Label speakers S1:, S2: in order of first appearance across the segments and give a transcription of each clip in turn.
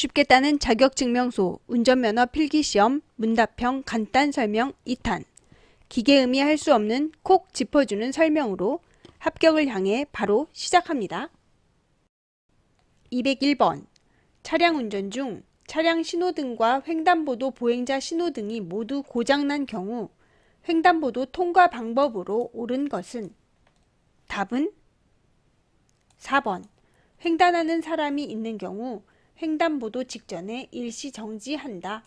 S1: 쉽게 따는 자격증명서, 운전면허 필기시험, 문답형 간단 설명 2탄. 기계음이 할 수 없는 콕 짚어주는 설명으로 합격을 향해 바로 시작합니다. 201번. 차량 운전 중 차량 신호등과 횡단보도 보행자 신호등이 모두 고장난 경우 횡단보도 통과 방법으로 옳은 것은? 답은 4번. 횡단하는 사람이 있는 경우 횡단보도 직전에 일시 정지한다.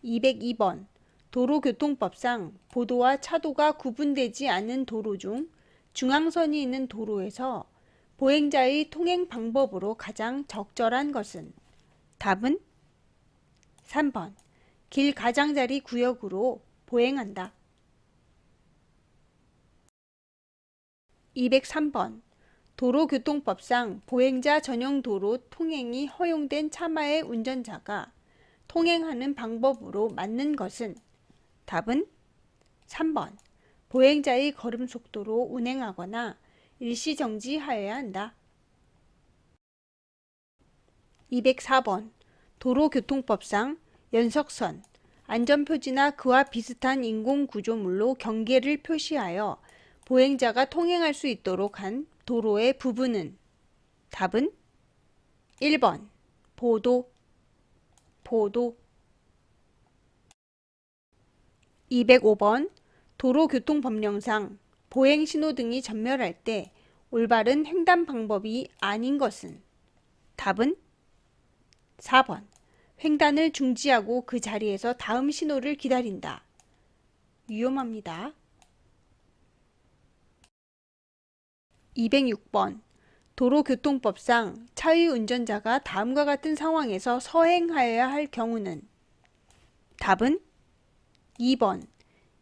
S1: 202번. 도로교통법상 보도와 차도가 구분되지 않은 도로 중 중앙선이 있는 도로에서 보행자의 통행 방법으로 가장 적절한 것은? 답은 3번. 길 가장자리 구역으로 보행한다. 203번. 도로교통법상 보행자 전용 도로 통행이 허용된 차마의 운전자가 통행하는 방법으로 맞는 것은? 답은 3번. 보행자의 걸음 속도로 운행하거나 일시정지하여야 한다. 204번. 도로교통법상 연석선, 안전표지나 그와 비슷한 인공구조물로 경계를 표시하여 보행자가 통행할 수 있도록 한 도로의 부분은? 답은 1번. 보도. 205번. 도로교통법령상 보행신호등이 전멸할 때 올바른 횡단 방법이 아닌 것은? 답은 4번. 횡단을 중지하고 그 자리에서 다음 신호를 기다린다. 위험합니다. 206번. 도로교통법상 차의 운전자가 다음과 같은 상황에서 서행하여야 할 경우는? 답은 2번.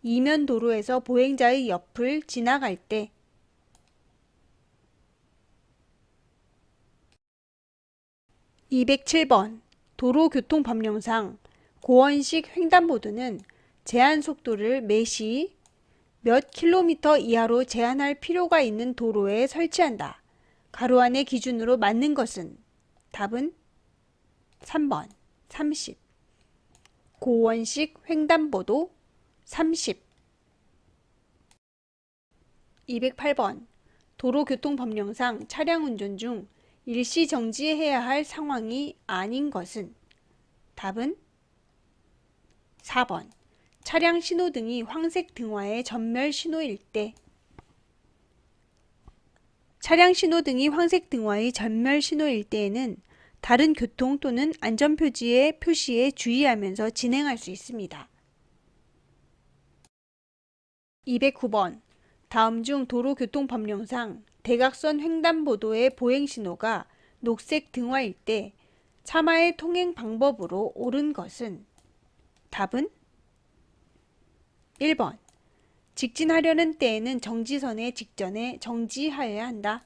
S1: 이면 도로에서 보행자의 옆을 지나갈 때. 207번. 도로교통법령상 고원식 횡단보도는 제한 속도를 매시 몇 킬로미터 이하로 제한할 필요가 있는 도로에 설치한다. 가로 안의 기준으로 맞는 것은? 답은 3번. 30. 고원식 횡단보도 30. 208번. 도로교통법령상 차량 운전 중 일시 정지해야 할 상황이 아닌 것은? 답은 4번. 차량 신호등이 황색 등화의 전멸 신호일 때. 차량 신호등이 황색 등화의 전멸 신호일 때에는 다른 교통 또는 안전표지의 표시에 주의하면서 진행할 수 있습니다. 209번. 다음 중 도로교통법령상 대각선 횡단보도의 보행신호가 녹색 등화일 때 차마의 통행 방법으로 옳은 것은? 답은 1번. 직진하려는 때에는 정지선의 직전에 정지하여야 한다.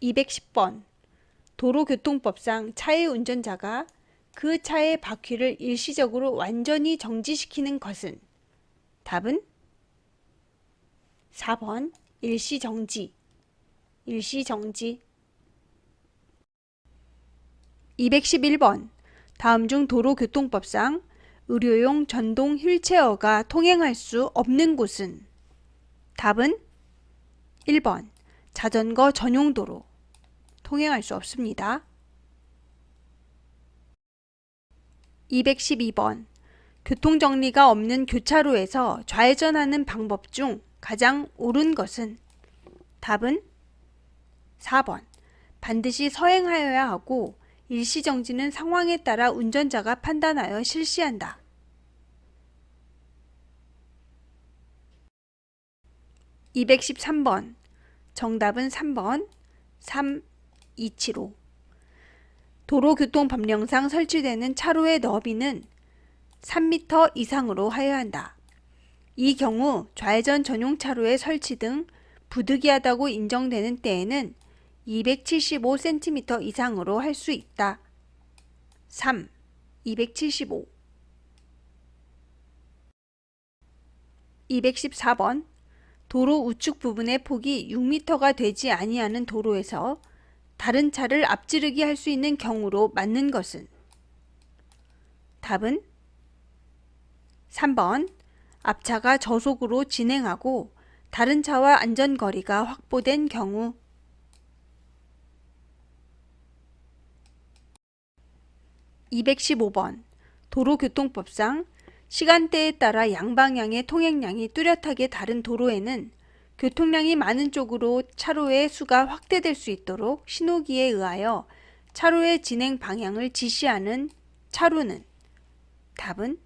S1: 210번. 도로교통법상 차의 운전자가 그 차의 바퀴를 일시적으로 완전히 정지시키는 것은? 답은 4번. 일시정지. 211번. 다음 중 도로교통법상 의료용 전동 휠체어가 통행할 수 없는 곳은? 답은 1번. 자전거 전용 도로. 통행할 수 없습니다. 212번. 교통정리가 없는 교차로에서 좌회전하는 방법 중 가장 옳은 것은? 답은 4번. 반드시 서행하여야 하고 일시정지는 상황에 따라 운전자가 판단하여 실시한다. 213번. 정답은 3번. 3275. 도로교통법령상 설치되는 차로의 너비는 3m 이상으로 하여야 한다. 이 경우 좌회전 전용 차로의 설치 등 부득이하다고 인정되는 때에는 275cm 이상으로 할 수 있다. 3. 275. 214번. 도로 우측 부분의 폭이 6m가 되지 아니하는 도로에서 다른 차를 앞지르기 할 수 있는 경우로 맞는 것은? 답은 3번. 앞차가 저속으로 진행하고 다른 차와 안전거리가 확보된 경우. 215번. 도로교통법상 시간대에 따라 양방향의 통행량이 뚜렷하게 다른 도로에는 교통량이 많은 쪽으로 차로의 수가 확대될 수 있도록 신호기에 의하여 차로의 진행 방향을 지시하는 차로는? 답은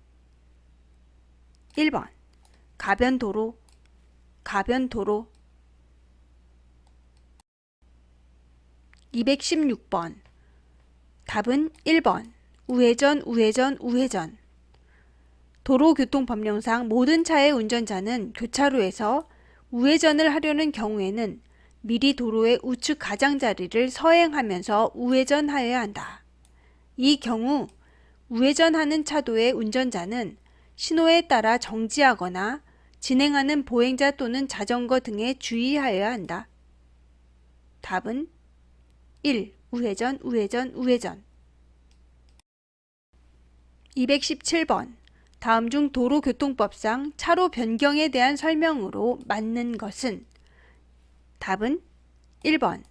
S1: 1번. 가변도로. 216번. 답은 1번. 우회전. 도로교통법령상 모든 차의 운전자는 교차로에서 우회전을 하려는 경우에는 미리 도로의 우측 가장자리를 서행하면서 우회전하여야 한다. 이 경우 우회전하는 차도의 운전자는 신호에 따라 정지하거나 진행하는 보행자 또는 자전거 등에 주의하여야 한다. 답은 1. 우회전. 217번. 다음 중 도로교통법상 차로 변경에 대한 설명으로 맞는 것은? 답은 1번.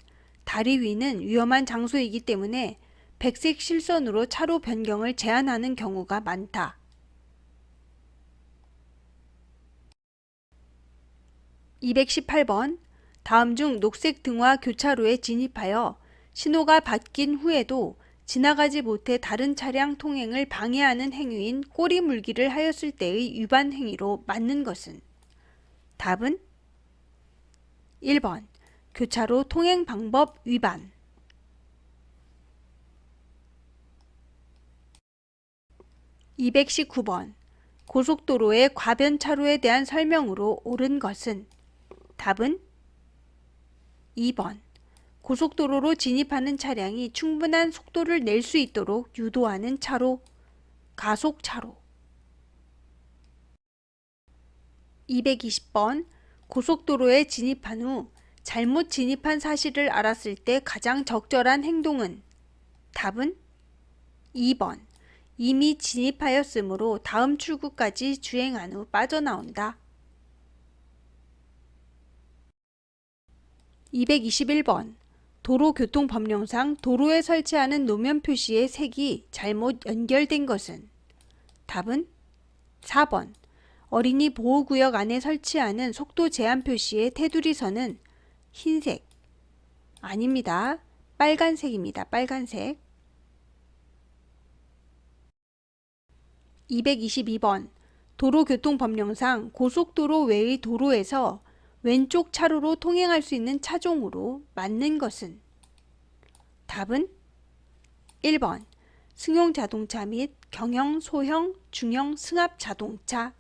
S1: 다리 위는 위험한 장소이기 때문에 백색 실선으로 차로 변경을 제한하는 경우가 많다. 218번. 다음 중 녹색 등화 교차로에 진입하여 신호가 바뀐 후에도 지나가지 못해 다른 차량 통행을 방해하는 행위인 꼬리 물기를 하였을 때의 위반 행위로 맞는 것은? 답은 1번. 교차로 통행 방법 위반. 219번. 고속도로의 과변 차로에 대한 설명으로 옳은 것은? 답은 2번. 고속도로로 진입하는 차량이 충분한 속도를 낼 수 있도록 유도하는 차로, 가속차로. 220번. 고속도로에 진입한 후 잘못 진입한 사실을 알았을 때 가장 적절한 행동은? 답은 2번. 이미 진입하였으므로 다음 출구까지 주행한 후 빠져나온다. 221번. 도로교통법령상 도로에 설치하는 노면 표시의 색이 잘못 연결된 것은? 답은 4번. 어린이 보호구역 안에 설치하는 속도 제한 표시의 테두리선은 흰색. 아닙니다. 빨간색입니다. 빨간색. 222번. 도로교통법령상 고속도로 외의 도로에서 왼쪽 차로로 통행할 수 있는 차종으로 맞는 것은? 답은 1번. 승용 자동차 및 경형, 소형, 중형 승합 자동차.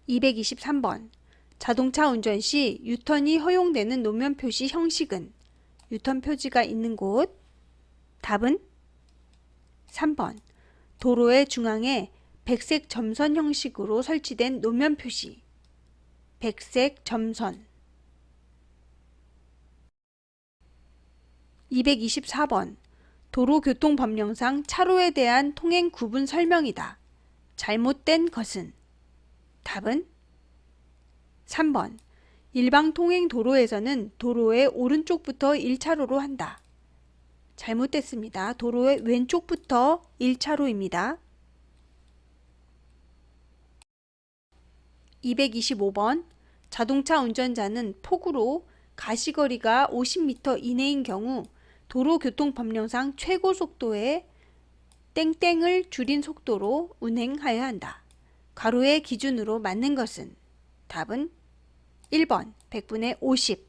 S1: 223번. 자동차 운전 시 유턴이 허용되는 노면 표시 형식은? 유턴 표지가 있는 곳. 답은 3번. 도로의 중앙에 백색 점선 형식으로 설치된 노면 표시. 백색 점선. 224번. 도로교통법령상 차로에 대한 통행 구분 설명이다. 잘못된 것은? 답은 3번. 일방 통행 도로에서는 도로의 오른쪽부터 1차로로 한다. 잘못됐습니다. 도로의 왼쪽부터 1차로입니다. 225번. 자동차 운전자는 폭우로 가시거리가 50m 이내인 경우 도로교통법령상 최고 속도의 땡땡을 줄인 속도로 운행하여야 한다. 가로의 기준으로 맞는 것은? 답은 1번. 100분의 50.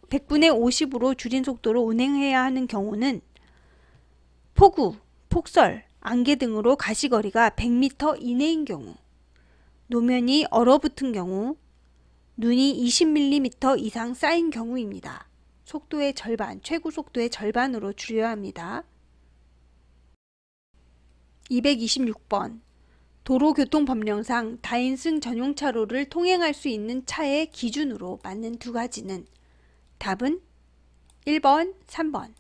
S1: 100분의 50으로 줄인 속도로 운행해야 하는 경우는 폭우, 폭설, 안개 등으로 가시거리가 100m 이내인 경우, 노면이 얼어붙은 경우, 눈이 20mm 이상 쌓인 경우입니다. 속도의 절반, 최고 속도의 절반으로 줄여야 합니다. 226번. 도로교통법령상 다인승 전용 차로를 통행할 수 있는 차의 기준으로 맞는 두 가지는 답은 1번, 3번.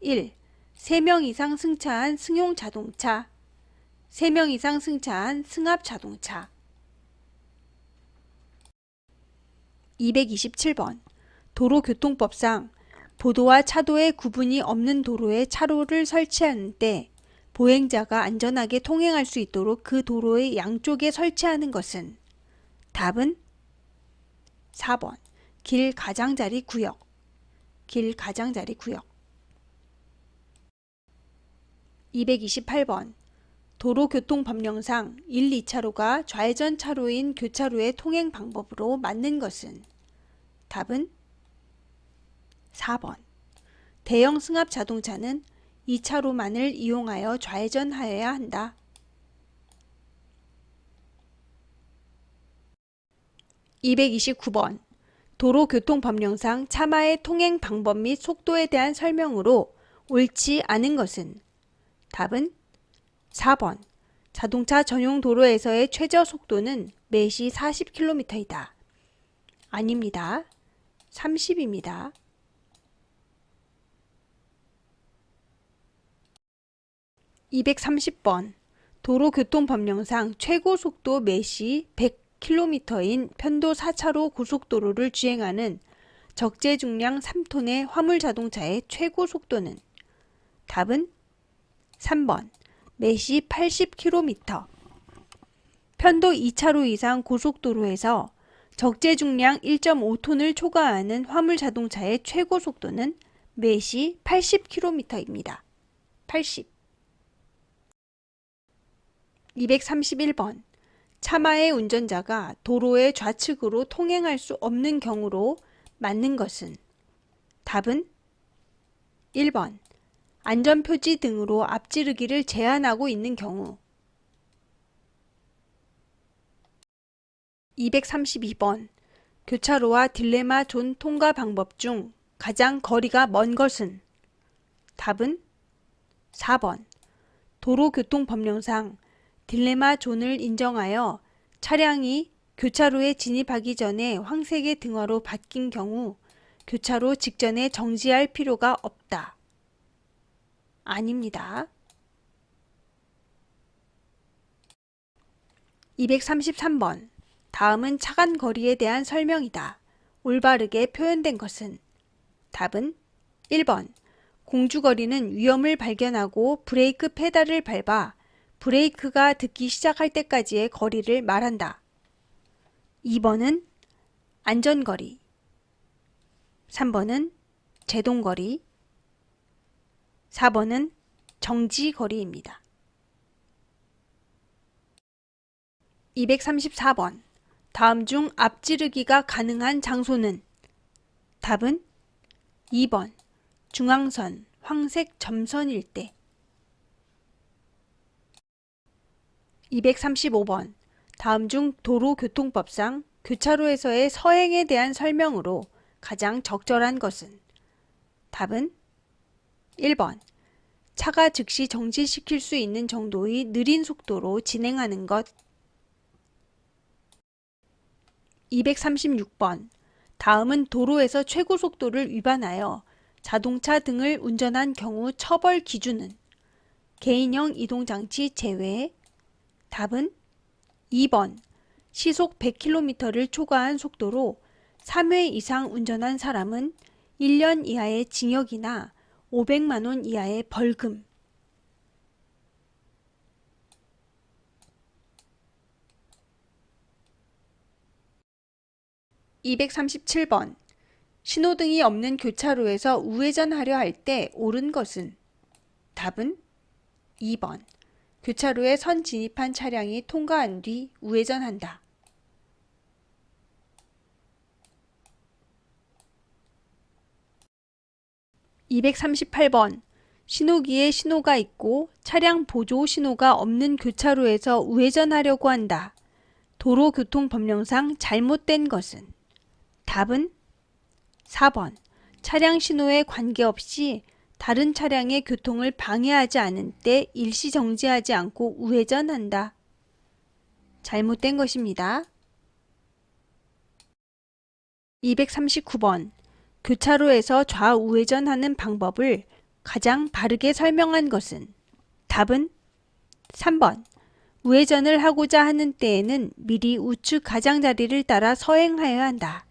S1: 1. 3명 이상 승차한 승용 자동차. 3명 이상 승차한 승합 자동차. 227번. 도로교통법상 보도와 차도의 구분이 없는 도로에 차로를 설치하는 때 보행자가 안전하게 통행할 수 있도록 그 도로의 양쪽에 설치하는 것은 답은 4번. 길 가장자리 구역. 길 가장자리 구역. 228번. 도로교통법령상 1, 2차로가 좌회전 차로인 교차로의 통행 방법으로 맞는 것은 답은 4번. 대형 승합 자동차는 2차로만을 이용하여 좌회전하여야 한다. 229번. 도로교통법령상 차마의 통행 방법 및 속도에 대한 설명으로 옳지 않은 것은 답은 4번. 자동차 전용 도로에서의 최저 속도는 매시 40km이다. 아닙니다. 30입니다. 230번. 도로교통법령상 최고속도 매시 100km인 편도 4차로 고속도로를 주행하는 적재중량 3톤의 화물자동차의 최고속도는 답은 3번. 매시 80km. 편도 2차로 이상 고속도로에서 적재중량 1.5톤을 초과하는 화물자동차의 최고속도는 매시 80km입니다. 80. 231번. 차마의 운전자가 도로의 좌측으로 통행할 수 없는 경우로 맞는 것은 답은 1번. 안전표지 등으로 앞지르기를 제한하고 있는 경우. 232번. 교차로와 딜레마 존 통과 방법 중 가장 거리가 먼 것은 답은 4번. 도로교통법령상 딜레마 존을 인정하여 차량이 교차로에 진입하기 전에 황색의 등화로 바뀐 경우 교차로 직전에 정지할 필요가 없다. 아닙니다. 233번. 다음은 차간 거리에 대한 설명이다. 올바르게 표현된 것은 답은 1번. 공주거리는 위험을 발견하고 브레이크 페달을 밟아 브레이크가 듣기 시작할 때까지의 거리를 말한다. 2번은 안전거리. 3번은 제동거리. 4번은 정지거리입니다. 234번. 다음 중 앞지르기가 가능한 장소는 답은 2번. 중앙선, 황색 점선 일대. 235번. 다음 중 도로교통법상 교차로에서의 서행에 대한 설명으로 가장 적절한 것은 답은 1번. 차가 즉시 정지시킬 수 있는 정도의 느린 속도로 진행하는 것. 236번. 다음은 도로에서 최고속도를 위반하여 자동차 등을 운전한 경우 처벌 기준은 개인형 이동장치 제외. 답은 2번. 시속 100km를 초과한 속도로 3회 이상 운전한 사람은 1년 이하의 징역이나 500만 원 이하의 벌금. 237번. 신호등이 없는 교차로에서 우회전하려 할 때 옳은 것은 답은 2번. 교차로에 선 진입한 차량이 통과한 뒤 우회전한다. 238번. 신호기에 신호가 있고 차량 보조 신호가 없는 교차로에서 우회전하려고 한다. 도로교통법령상 잘못된 것은 답은 4번. 차량 신호에 관계없이 다른 차량의 교통을 방해하지 않은 때 일시 정지하지 않고 우회전한다. 잘못된 것입니다. 239번. 교차로에서 좌우회전하는 방법을 가장 바르게 설명한 것은? 답은 3번. 우회전을 하고자 하는 때에는 미리 우측 가장자리를 따라 서행하여야 한다.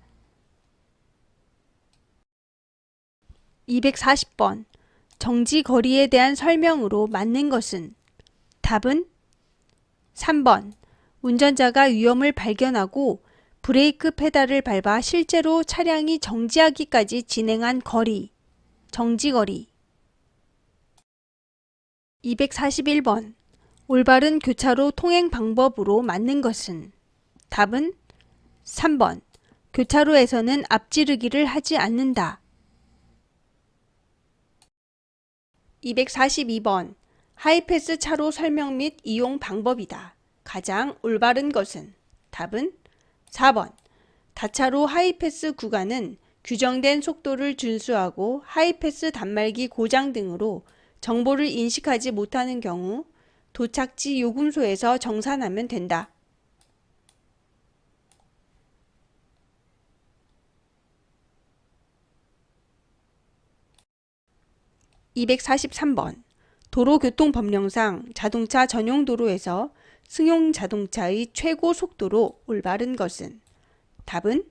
S1: 240번. 정지 거리에 대한 설명으로 맞는 것은? 답은 3번. 운전자가 위험을 발견하고 브레이크 페달을 밟아 실제로 차량이 정지하기까지 진행한 거리, 정지거리. 241번. 올바른 교차로 통행 방법으로 맞는 것은? 답은 3번. 교차로에서는 앞지르기를 하지 않는다. 242번. 하이패스 차로 설명 및 이용 방법이다. 가장 올바른 것은? 답은 4번. 다차로 하이패스 구간은 규정된 속도를 준수하고 하이패스 단말기 고장 등으로 정보를 인식하지 못하는 경우 도착지 요금소에서 정산하면 된다. 243번. 도로교통법령상 자동차 전용 도로에서 승용 자동차의 최고 속도로 올바른 것은? 답은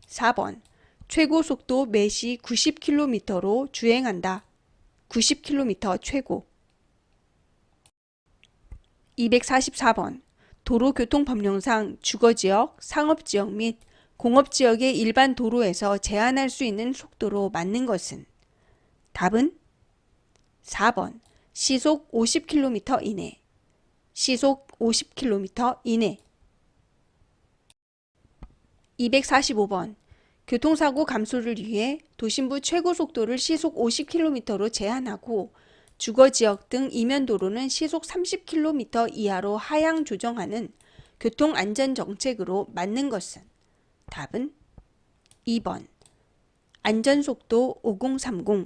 S1: 4번. 최고 속도 매시 90km로 주행한다. 90km 최고. 244번. 도로교통법령상 주거지역, 상업지역 및 공업지역의 일반 도로에서 제한할 수 있는 속도로 맞는 것은? 답은 4번. 시속 50km 이내. 시속 50km 이내. 245번. 교통사고 감소를 위해 도심부 최고속도를 시속 50km로 제한하고 주거지역 등 이면도로는 시속 30km 이하로 하향 조정하는 교통안전정책으로 맞는 것은? 답은 2번. 안전속도 5030.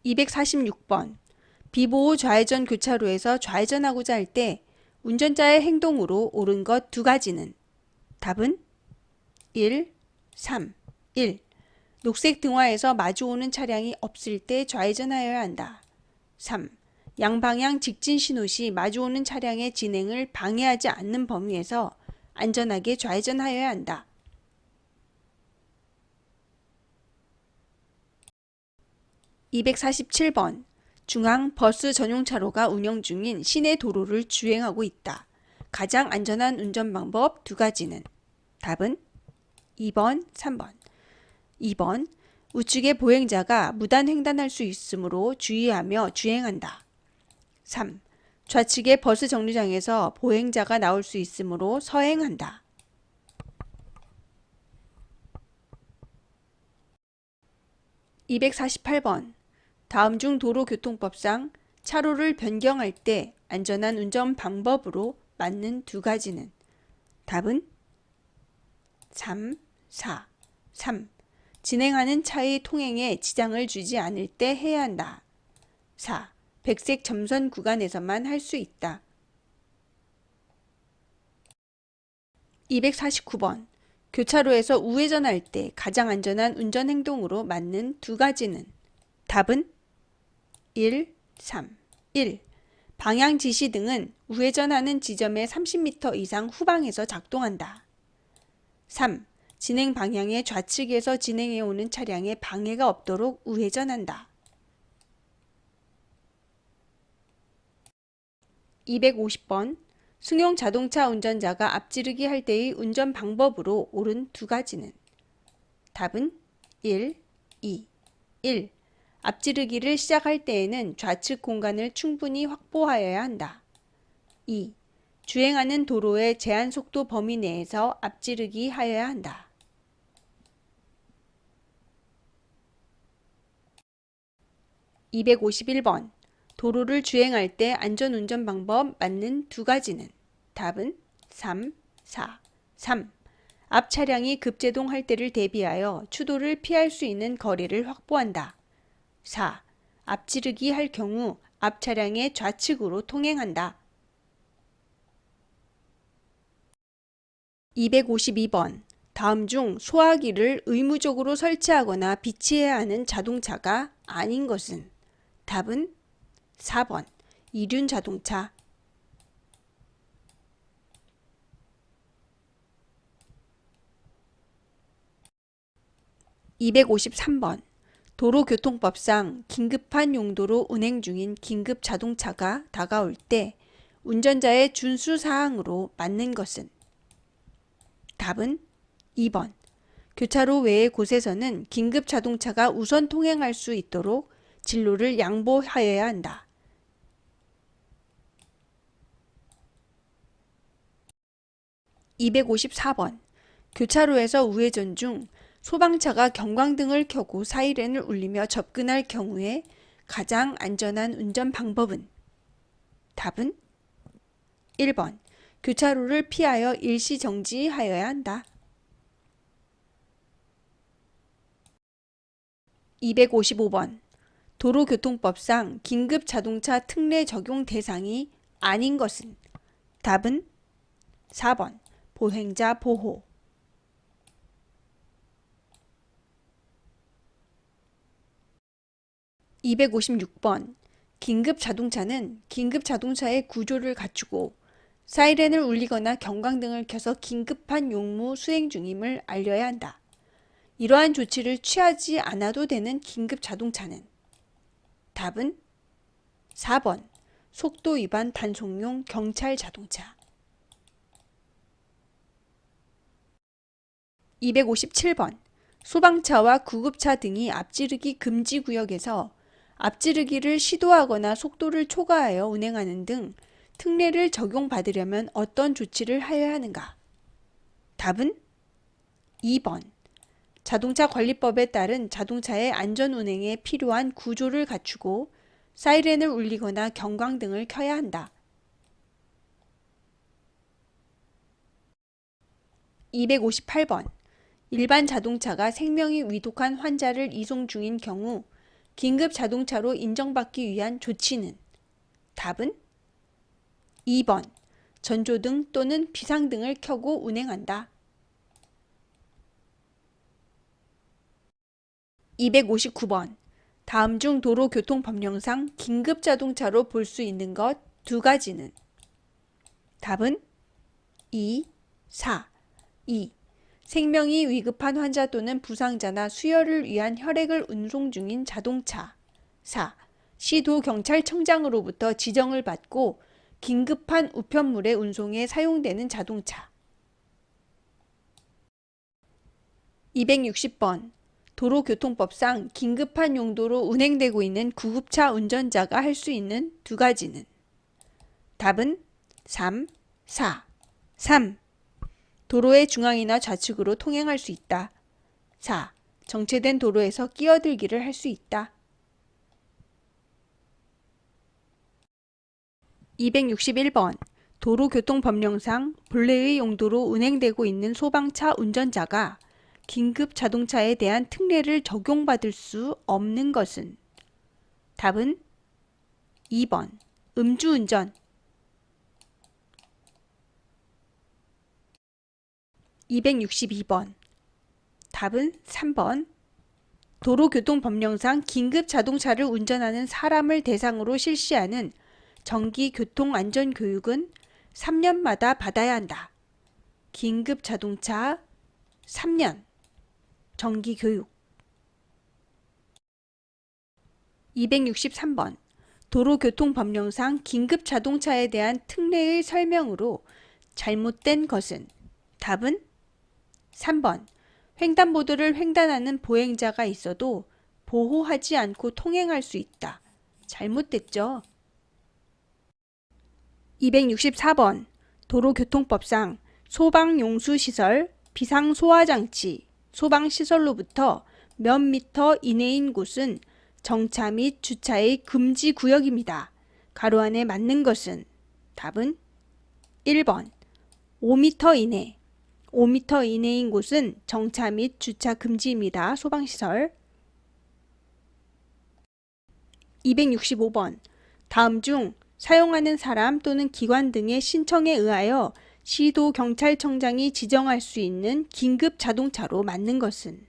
S1: 246번. 비보호 좌회전 교차로에서 좌회전하고자 할 때 운전자의 행동으로 옳은 것 두 가지는? 답은 1, 3, 1. 녹색 등화에서 마주오는 차량이 없을 때 좌회전하여야 한다. 3. 양방향 직진 신호 시 마주오는 차량의 진행을 방해하지 않는 범위에서 안전하게 좌회전하여야 한다. 247번. 중앙 버스 전용 차로가 운영 중인 시내 도로를 주행하고 있다. 가장 안전한 운전 방법 두 가지는? 답은 2번, 3번. 2번. 우측의 보행자가 무단 횡단할 수 있으므로 주의하며 주행한다. 3. 좌측의 버스 정류장에서 보행자가 나올 수 있으므로 서행한다. 248번. 다음 중 도로교통법상 차로를 변경할 때 안전한 운전 방법으로 맞는 두 가지는? 답은 3, 4, 3. 진행하는 차의 통행에 지장을 주지 않을 때 해야 한다. 4. 백색 점선 구간에서만 할 수 있다. 249번. 교차로에서 우회전할 때 가장 안전한 운전 행동으로 맞는 두 가지는? 답은 1, 3, 1. 방향 지시 등은 우회전하는 지점의 30m 이상 후방에서 작동한다. 3. 진행 방향의 좌측에서 진행해오는 차량에 방해가 없도록 우회전한다. 250번. 승용 자동차 운전자가 앞지르기 할 때의 운전 방법으로 옳은 두 가지는? 답은 1, 2, 1. 앞지르기를 시작할 때에는 좌측 공간을 충분히 확보하여야 한다. 2. 주행하는 도로의 제한 속도 범위 내에서 앞지르기 하여야 한다. 251번. 도로를 주행할 때 안전운전 방법 맞는 두 가지는? 답은 3, 4, 3. 앞 차량이 급제동할 때를 대비하여 추돌을 피할 수 있는 거리를 확보한다. 4. 앞지르기 할 경우 앞 차량의 좌측으로 통행한다. 252번. 다음 중 소화기를 의무적으로 설치하거나 비치해야 하는 자동차가 아닌 것은? 답은 4번. 이륜 자동차. 253번. 도로교통법상 긴급한 용도로 운행 중인 긴급 자동차가 다가올 때 운전자의 준수 사항으로 맞는 것은? 답은 2번. 교차로 외의 곳에서는 긴급 자동차가 우선 통행할 수 있도록 진로를 양보하여야 한다. 254번. 교차로에서 우회전 중 소방차가 경광등을 켜고 사이렌을 울리며 접근할 경우에 가장 안전한 운전 방법은? 답은 1번. 교차로를 피하여 일시 정지하여야 한다. 255번. 도로교통법상 긴급 자동차 특례 적용 대상이 아닌 것은? 답은 4번. 보행자 보호. 256번. 긴급 자동차는 긴급 자동차의 구조를 갖추고 사이렌을 울리거나 경광등을 켜서 긴급한 용무 수행 중임을 알려야 한다. 이러한 조치를 취하지 않아도 되는 긴급 자동차는? 답은 4번. 속도 위반 단속용 경찰 자동차. 257번. 소방차와 구급차 등이 앞지르기 금지 구역에서 앞지르기를 시도하거나 속도를 초과하여 운행하는 등 특례를 적용받으려면 어떤 조치를 하여야 하는가? 답은 2번. 자동차 관리법에 따른 자동차의 안전 운행에 필요한 구조를 갖추고 사이렌을 울리거나 경광등을 켜야 한다. 258번. 일반 자동차가 생명이 위독한 환자를 이송 중인 경우 긴급 자동차로 인정받기 위한 조치는? 답은 2번. 전조등 또는 비상등을 켜고 운행한다. 259번. 다음 중 도로교통법령상 긴급 자동차로 볼 수 있는 것 두 가지는? 답은 2, 4, 2. 생명이 위급한 환자 또는 부상자나 수혈을 위한 혈액을 운송 중인 자동차. 4. 시도경찰청장으로부터 지정을 받고 긴급한 우편물의 운송에 사용되는 자동차. 260번. 도로교통법상 긴급한 용도로 운행되고 있는 구급차 운전자가 할 수 있는 두 가지는? 답은 3, 4. 3. 도로의 중앙이나 좌측으로 통행할 수 있다. 4. 정체된 도로에서 끼어들기를 할 수 있다. 261번. 도로교통법령상 본래의 용도로 운행되고 있는 소방차 운전자가 긴급 자동차에 대한 특례를 적용받을 수 없는 것은? 답은 2번. 음주운전. 262번. 답은 3번. 도로교통법령상 긴급 자동차를 운전하는 사람을 대상으로 실시하는 정기교통안전교육은 3년마다 받아야 한다. 긴급 자동차 3년 정기교육. 263번. 도로교통법령상 긴급 자동차에 대한 특례의 설명으로 잘못된 것은? 답은 3번. 횡단보도를 횡단하는 보행자가 있어도 보호하지 않고 통행할 수 있다. 잘못됐죠. 264번. 도로교통법상 소방용수시설, 비상소화장치, 소방시설로부터 몇 미터 이내인 곳은 정차 및 주차의 금지구역입니다. 가로 안에 맞는 것은? 답은 1번. 5미터 이내. 5미터 이내인 곳은 정차 및 주차 금지입니다. 소방시설. 265번. 다음 중 사용하는 사람 또는 기관 등의 신청에 의하여 시도 경찰청장이 지정할 수 있는 긴급 자동차로 맞는 것은?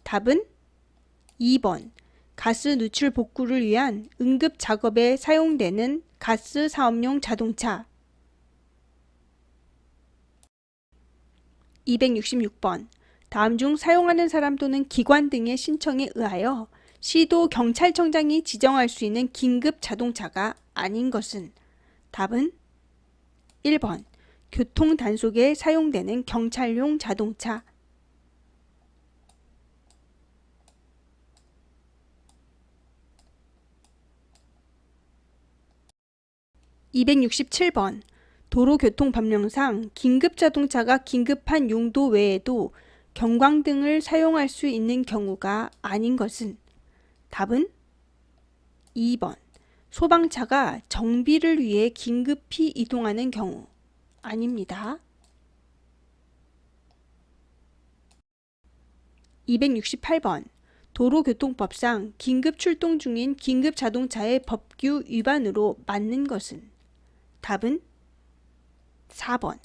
S1: 답은 2번. 가스 누출 복구를 위한 응급 작업에 사용되는 가스 사업용 자동차. 266번. 다음 중 사용하는 사람 또는 기관 등의 신청에 의하여 시도 경찰청장이 지정할 수 있는 긴급 자동차가 아닌 것은? 답은 1번. 교통 단속에 사용되는 경찰용 자동차. 267번. 도로교통법령상 긴급자동차가 긴급한 용도 외에도 경광등을 사용할 수 있는 경우가 아닌 것은? 답은 2번. 소방차가 정비를 위해 긴급히 이동하는 경우. 아닙니다. 268번. 도로교통법상 긴급 출동 중인 긴급자동차의 법규 위반으로 맞는 것은? 답은 4번.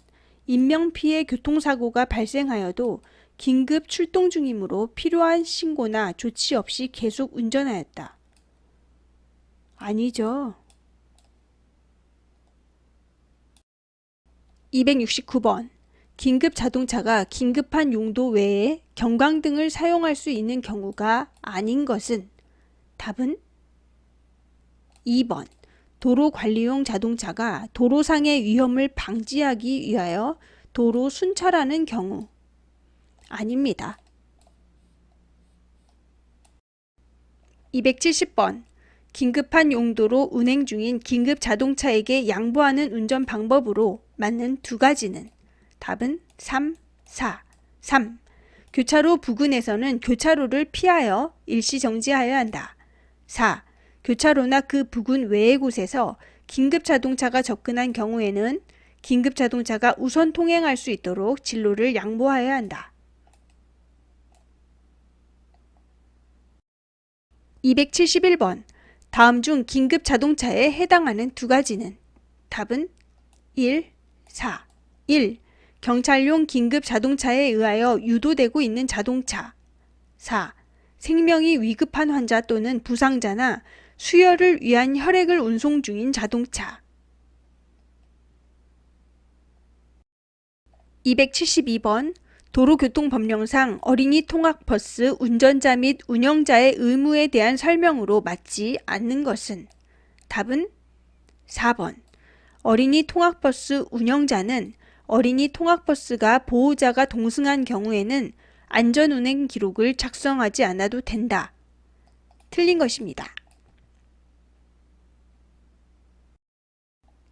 S1: 인명피해 교통사고가 발생하여도 긴급 출동 중이므로 필요한 신고나 조치 없이 계속 운전하였다. 아니죠. 269번. 긴급 자동차가 긴급한 용도 외에 경광등을 사용할 수 있는 경우가 아닌 것은? 답은 2번. 도로관리용 자동차가 도로상의 위험을 방지하기 위하여 도로 순찰하는 경우. 아닙니다. 270번. 긴급한 용도로 운행 중인 긴급 자동차에게 양보하는 운전 방법으로 맞는 두 가지는? 답은 3, 4. 3. 교차로 부근에서는 교차로를 피하여 일시 정지하여야 한다. 4. 교차로나 그 부근 외의 곳에서 긴급 자동차가 접근한 경우에는 긴급 자동차가 우선 통행할 수 있도록 진로를 양보하여야 한다. 271번. 다음 중 긴급 자동차에 해당하는 두 가지는? 답은 1, 4. 1. 경찰용 긴급 자동차에 의하여 유도되고 있는 자동차. 4. 생명이 위급한 환자 또는 부상자나 수혈을 위한 혈액을 운송 중인 자동차. 272번. 도로교통법령상 어린이 통학버스 운전자 및 운영자의 의무에 대한 설명으로 맞지 않는 것은? 답은 4번. 어린이 통학버스 운영자는 어린이 통학버스가 보호자가 동승한 경우에는 안전운행 기록을 작성하지 않아도 된다. 틀린 것입니다.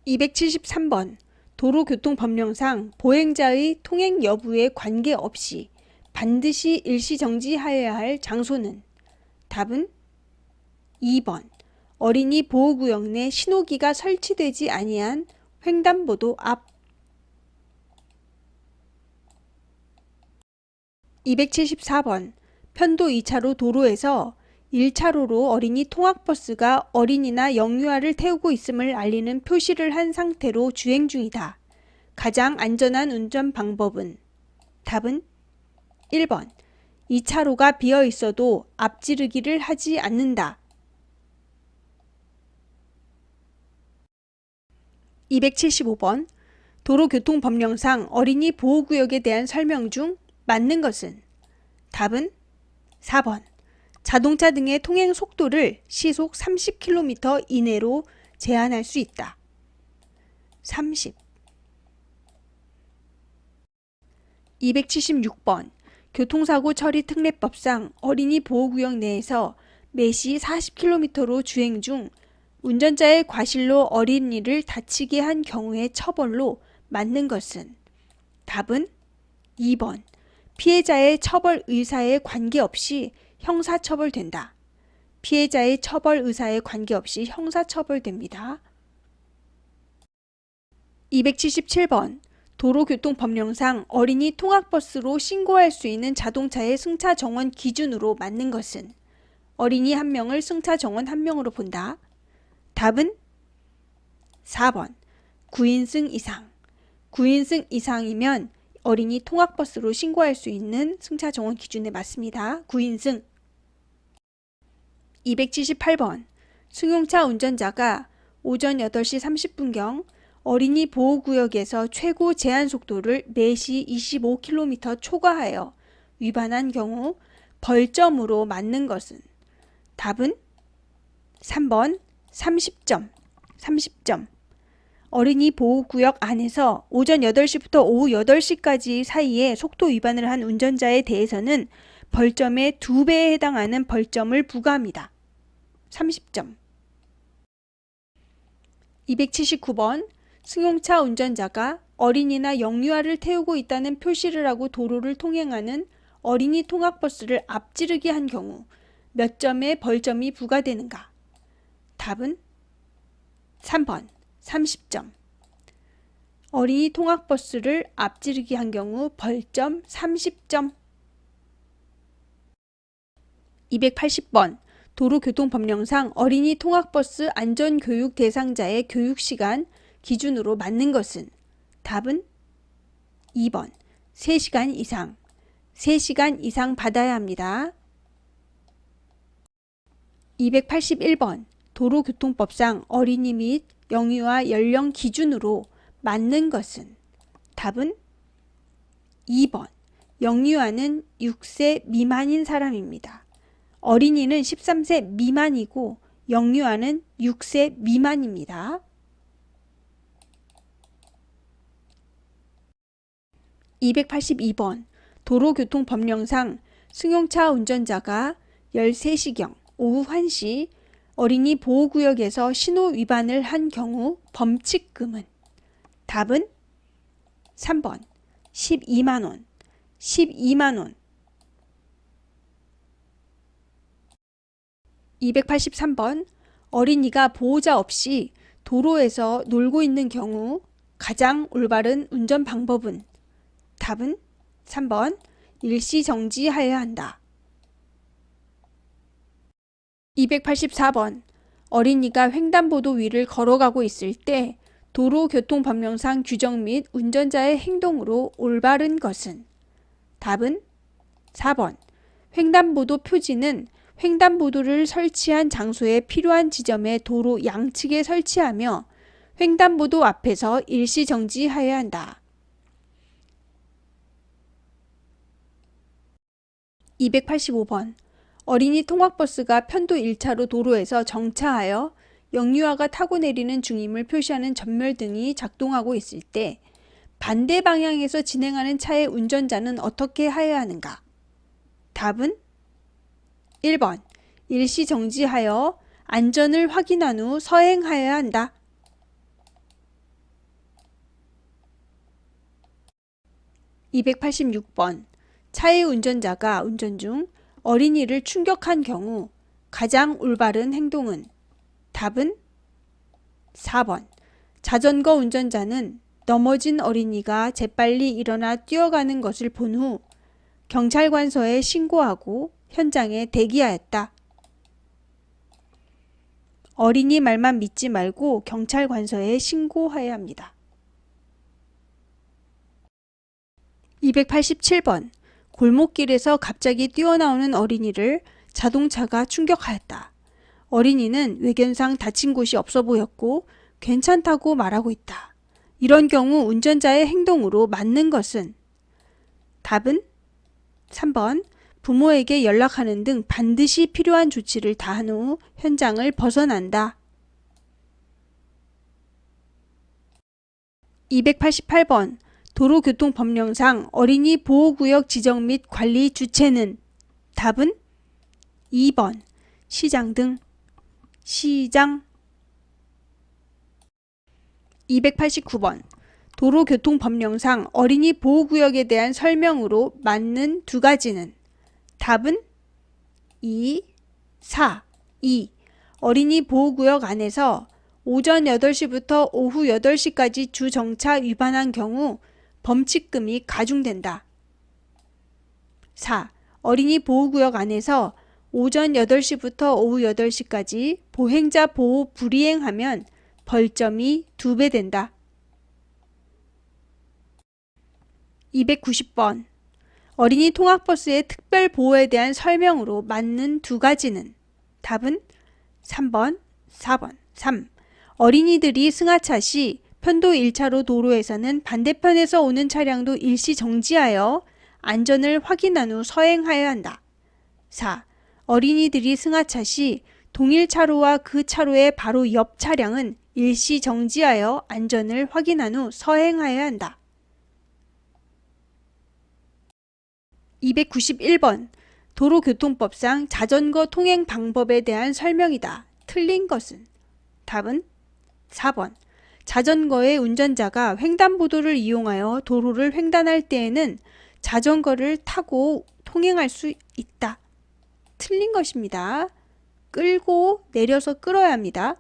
S1: 273번. 도로교통법령상 보행자의 통행 여부에 관계없이 반드시 일시정지하여야 할 장소는? 답은 2번. 어린이 보호구역 내 신호기가 설치되지 아니한 횡단보도 앞. 274번. 편도 2차로 도로에서 1차로로 어린이 통학버스가 어린이나 영유아를 태우고 있음을 알리는 표시를 한 상태로 주행 중이다. 가장 안전한 운전 방법은? 답은 1번. 2차로가 비어 있어도 앞지르기를 하지 않는다. 275번. 도로교통법령상 어린이 보호구역에 대한 설명 중 맞는 것은? 답은 4번. 자동차 등의 통행 속도를 시속 30km 이내로 제한할 수 있다. 30. 276번. 교통사고 처리 특례법상 어린이 보호구역 내에서 매시 40km로 주행 중 운전자의 과실로 어린이를 다치게 한 경우의 처벌로 맞는 것은? 답은 2번. 피해자의 처벌 의사에 관계없이 형사처벌된다. 피해자의 처벌 의사에 관계없이 형사처벌됩니다. 277번. 도로교통법령상 어린이 통학버스로 신고할 수 있는 자동차의 승차 정원 기준으로 맞는 것은? 어린이 1명을 승차 정원 1명으로 본다. 답은 4번 9인승 이상. 9인승 이상이면 어린이 통학버스로 신고할 수 있는 승차 정원 기준에 맞습니다. 9인승. 278번 승용차 운전자가 오전 8시 30분경 어린이 보호구역에서 최고 제한 속도를 매시 25km 초과하여 위반한 경우 벌점으로 맞는 것은? 답은 3번 30점. 30점. 어린이 보호구역 안에서 오전 8시부터 오후 8시까지 사이에 속도 위반을 한 운전자에 대해서는 벌점의 2배에 해당하는 벌점을 부과합니다. 30점. 279번 승용차 운전자가 어린이나 영유아를 태우고 있다는 표시를 하고 도로를 통행하는 어린이 통학버스를 앞지르기 한 경우 몇 점의 벌점이 부과되는가? 답은 3번 30점. 어린이 통학버스를 앞지르기 한 경우 벌점 30점. 280번 도로교통법령상 어린이 통학버스 안전교육 대상자의 교육시간 기준으로 맞는 것은? 답은 2번 3시간 이상. 3시간 이상 받아야 합니다. 281번 도로교통법상 어린이 및 영유아 연령 기준으로 맞는 것은? 답은 2번 영유아는 6세 미만인 사람입니다. 어린이는 13세 미만이고 영유아는 6세 미만입니다. 282번 도로교통법령상 승용차 운전자가 13시경 오후 1시 어린이 보호구역에서 신호 위반을 한 경우 범칙금은? 답은 3번 12만원. 12만원. 283번 어린이가 보호자 없이 도로에서 놀고 있는 경우 가장 올바른 운전 방법은? 답은 3번 일시 정지하여야 한다. 284번 어린이가 횡단보도 위를 걸어가고 있을 때 도로교통법령상 규정 및 운전자의 행동으로 올바른 것은? 답은 4번 횡단보도 표지는 횡단보도를 설치한 장소에 필요한 지점에 도로 양측에 설치하며 횡단보도 앞에서 일시 정지하여야 한다. 285번 어린이 통학버스가 편도 1차로 도로에서 정차하여 영유아가 타고 내리는 중임을 표시하는 전멸등이 작동하고 있을 때 반대 방향에서 진행하는 차의 운전자는 어떻게 하여야 하는가? 답은 1번 일시 정지하여 안전을 확인한 후 서행하여야 한다. 286번 차의 운전자가 운전 중 어린이를 충격한 경우 가장 올바른 행동은? 답은 4번 자전거 운전자는 넘어진 어린이가 재빨리 일어나 뛰어가는 것을 본 후 경찰관서에 신고하고 현장에 대기하였다. 어린이 말만 믿지 말고 경찰관서에 신고해야 합니다. 287번 골목길에서 갑자기 뛰어나오는 어린이를 자동차가 충격하였다. 어린이는 외견상 다친 곳이 없어 보였고 괜찮다고 말하고 있다. 이런 경우 운전자의 행동으로 맞는 것은? 답은 3번 부모에게 연락하는 등 반드시 필요한 조치를 다한 후 현장을 벗어난다. 288번 도로교통법령상 어린이 보호구역 지정 및 관리 주체는? 답은 2번 시장 등. 시장. 289번 도로교통법령상 어린이 보호구역에 대한 설명으로 맞는 두 가지는? 답은 2, 4, 2. 어린이 보호구역 안에서 오전 8시부터 오후 8시까지 주정차 위반한 경우 범칙금이 가중된다. 4. 어린이 보호구역 안에서 오전 8시부터 오후 8시까지 보행자 보호 불이행하면 벌점이 2배 된다. 290번. 어린이 통학버스의 특별보호에 대한 설명으로 맞는 두 가지는? 답은 3번, 4번. 3. 어린이들이 승하차 시 편도 1차로 도로에서는 반대편에서 오는 차량도 일시 정지하여 안전을 확인한 후 서행하여야 한다. 4. 어린이들이 승하차 시 동일 차로와 그 차로의 바로 옆 차량은 일시 정지하여 안전을 확인한 후 서행하여야 한다. 291번. 도로교통법상 자전거 통행 방법에 대한 설명이다. 틀린 것은? 답은 4번. 자전거의 운전자가 횡단보도를 이용하여 도로를 횡단할 때에는 자전거를 타고 통행할 수 있다. 틀린 것입니다. 끌고 내려서 끌어야 합니다.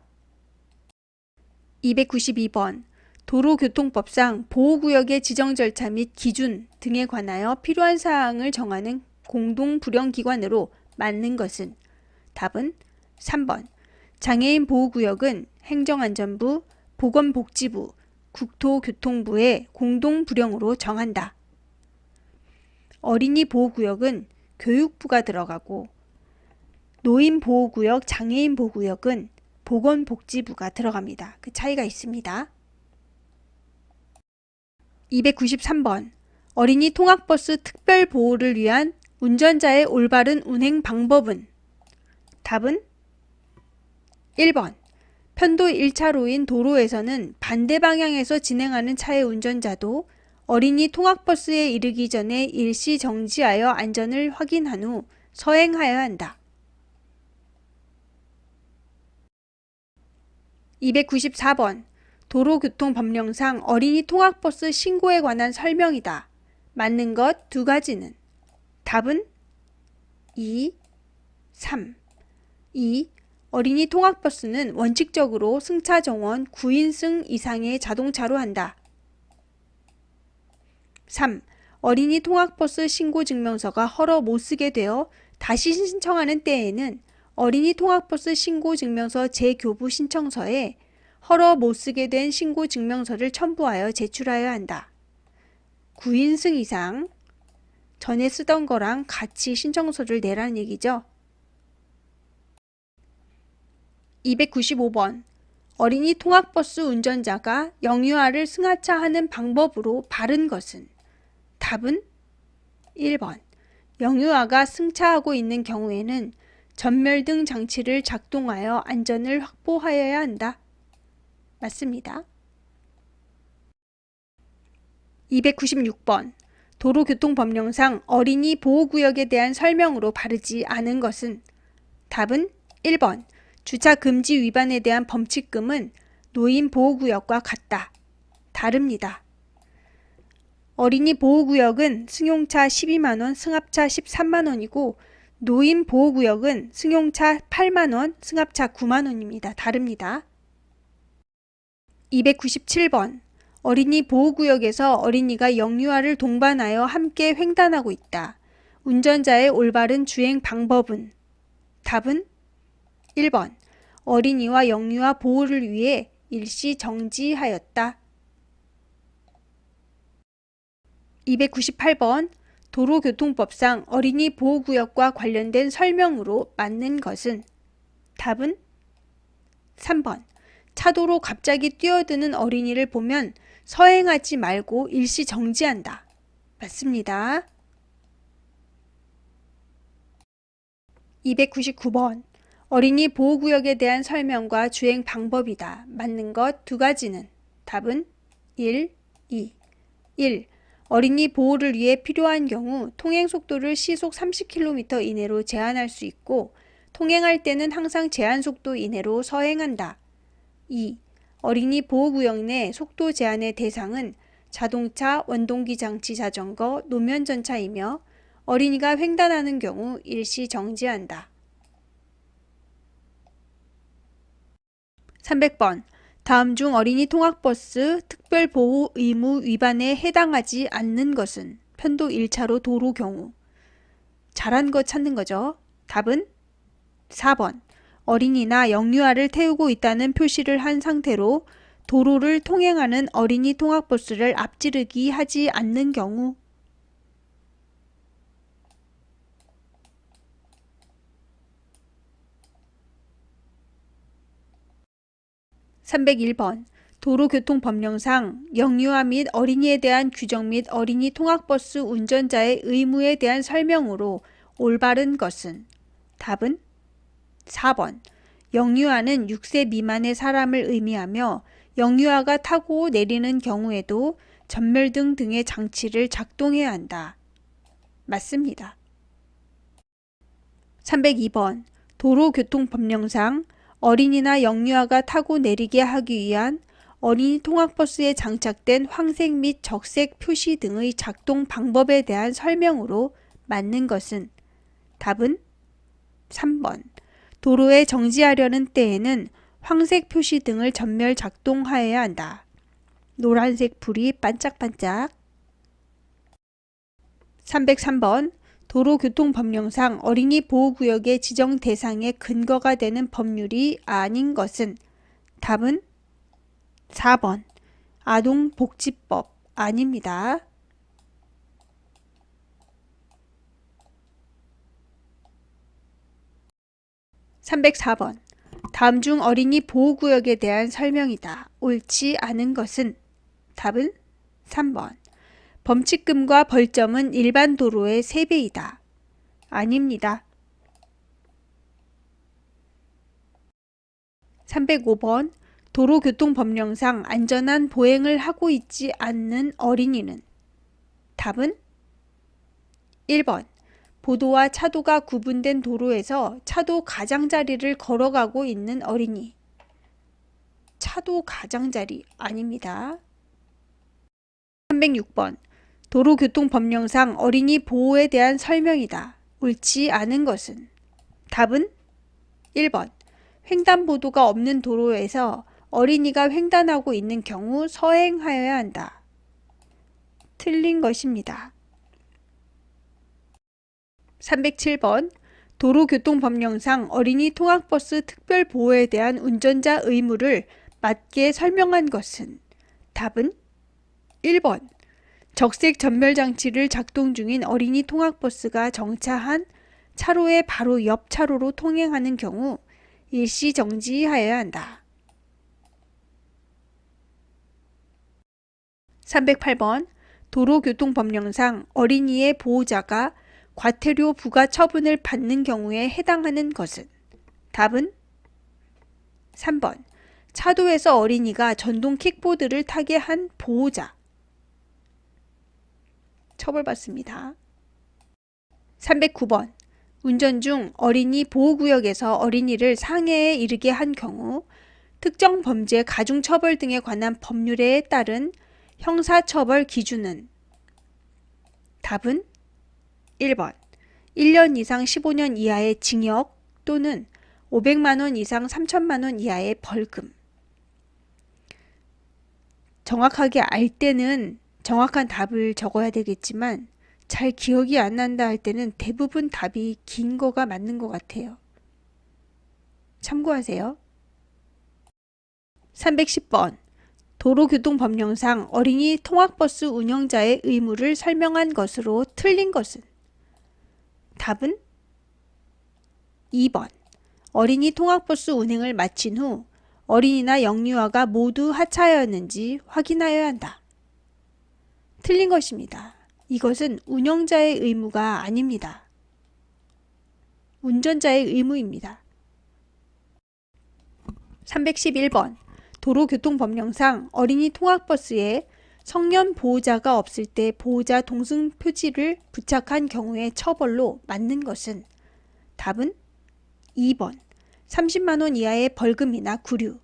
S1: 292번. 도로교통법상 보호구역의 지정 절차 및 기준 등에 관하여 필요한 사항을 정하는 공동부령기관으로 맞는 것은? 답은 3번. 장애인 보호구역은 행정안전부, 보건복지부, 국토교통부의 공동부령으로 정한다. 어린이 보호구역은 교육부가 들어가고 노인보호구역, 장애인보호구역은 보건복지부가 들어갑니다. 그 차이가 있습니다. 293번. 어린이 통학버스 특별보호를 위한 운전자의 올바른 운행 방법은? 답은 1번. 편도 1차로인 도로에서는 반대 방향에서 진행하는 차의 운전자도 어린이 통학버스에 이르기 전에 일시 정지하여 안전을 확인한 후 서행하여야 한다. 294번. 도로교통법령상 어린이 통학버스 신고에 관한 설명이다. 맞는 것 두 가지는? 답은 2, 3. 2. 어린이 통학버스는 원칙적으로 승차 정원 9인승 이상의 자동차로 한다. 3. 어린이 통학버스 신고증명서가 허러 못쓰게 되어 다시 신청하는 때에는 어린이 통학버스 신고증명서 재교부 신청서에 허러 못쓰게 된 신고증명서를 첨부하여 제출하여야 한다. 9인승 이상, 전에 쓰던 거랑 같이 신청서를 내라는 얘기죠. 295번. 어린이 통학버스 운전자가 영유아를 승하차하는 방법으로 바른 것은? 답은 1번. 영유아가 승차하고 있는 경우에는 전멸등 장치를 작동하여 안전을 확보하여야 한다. 맞습니다. 296번. 도로교통법령상 어린이 보호구역에 대한 설명으로 바르지 않은 것은? 답은 1번. 주차 금지 위반에 대한 범칙금은 노인 보호구역과 같다. 다릅니다. 어린이 보호구역은 승용차 12만원, 승합차 13만원이고 노인 보호구역은 승용차 8만원, 승합차 9만원입니다. 다릅니다. 297번. 어린이 보호구역에서 어린이가 영유아를 동반하여 함께 횡단하고 있다. 운전자의 올바른 주행 방법은? 답은 1번. 어린이와 영유아 보호를 위해 일시 정지하였다. 298번. 도로교통법상 어린이 보호구역과 관련된 설명으로 맞는 것은? 답은 3번. 차도로 갑자기 뛰어드는 어린이를 보면 서행하지 말고 일시 정지한다. 맞습니다. 299번. 어린이 보호구역에 대한 설명과 주행 방법이다. 맞는 것 두 가지는? 답은 1, 2. 1. 어린이 보호를 위해 필요한 경우 통행속도를 시속 30km 이내로 제한할 수 있고 통행할 때는 항상 제한속도 이내로 서행한다. 2. 어린이 보호구역 내 속도 제한의 대상은 자동차, 원동기 장치 자전거, 노면 전차이며 어린이가 횡단하는 경우 일시 정지한다. 300번. 다음 중 어린이 통학버스 특별보호 의무 위반에 해당하지 않는 것은? 편도 1차로 도로 경우. 잘한 거 찾는 거죠. 답은 4번. 어린이나 영유아를 태우고 있다는 표시를 한 상태로 도로를 통행하는 어린이 통학버스를 앞지르기 하지 않는 경우 301번 도로교통법령상 영유아 및 어린이에 대한 규정 및 어린이 통학버스 운전자의 의무에 대한 설명으로 올바른 것은? 답은 4번. 영유아는 6세 미만의 사람을 의미하며 영유아가 타고 내리는 경우에도 전멸등 등의 장치를 작동해야 한다. 맞습니다. 302번. 도로교통법령상 어린이나 영유아가 타고 내리게 하기 위한 어린이 통학버스에 장착된 황색 및 적색 표시 등의 작동 방법에 대한 설명으로 맞는 것은? 답은 3번. 도로에 정지하려는 때에는 황색 표시 등을 전멸 작동하여야 한다. 노란색 불이 반짝반짝. 303번. 도로교통법령상 어린이 보호구역의 지정 대상의 근거가 되는 법률이 아닌 것은? 답은 4번. 아동복지법 아닙니다. 304번. 다음 중 어린이 보호구역에 대한 설명이다. 옳지 않은 것은? 답은 3번. 범칙금과 벌점은 일반 도로의 3배이다. 아닙니다. 305번. 도로교통법령상 안전한 보행을 하고 있지 않는 어린이는? 답은 1번. 보도와 차도가 구분된 도로에서 차도 가장자리를 걸어가고 있는 어린이. 차도 가장자리 아닙니다. 306번. 도로교통법령상 어린이 보호에 대한 설명이다. 옳지 않은 것은? 답은 1번. 횡단보도가 없는 도로에서 어린이가 횡단하고 있는 경우 서행하여야 한다. 틀린 것입니다. 307번. 도로교통법령상 어린이 통학버스 특별보호에 대한 운전자 의무를 맞게 설명한 것은? 답은 1번. 적색 전멸장치를 작동 중인 어린이 통학버스가 정차한 차로의 바로 옆 차로로 통행하는 경우 일시 정지하여야 한다. 308번. 도로교통법령상 어린이의 보호자가 과태료 부과 처분을 받는 경우에 해당하는 것은? 답은 3번. 차도에서 어린이가 전동 킥보드를 타게 한 보호자. 처벌받습니다. 309번. 운전 중 어린이 보호구역에서 어린이를 상해에 이르게 한 경우 특정 범죄 가중처벌 등에 관한 법률에 따른 형사처벌 기준은? 답은 1번. 1년 이상 15년 이하의 징역 또는 500만원 이상 3천만원 이하의 벌금. 정확하게 알 때는 정확한 답을 적어야 되겠지만 잘 기억이 안 난다 할 때는 대부분 답이 긴 거가 맞는 것 같아요. 참고하세요. 310번. 도로교통법령상 어린이 통학버스 운영자의 의무를 설명한 것으로 틀린 것은? 답은 2번. 어린이 통학버스 운행을 마친 후 어린이나 영유아가 모두 하차하였는지 확인하여야 한다. 틀린 것입니다. 이것은 운영자의 의무가 아닙니다. 운전자의 의무입니다. 311번. 도로교통법령상 어린이 통학버스에 성년 보호자가 없을 때 보호자 동승 표지를 부착한 경우의 처벌로 맞는 것은? 답은 2번. 30만원 이하의 벌금이나 구류.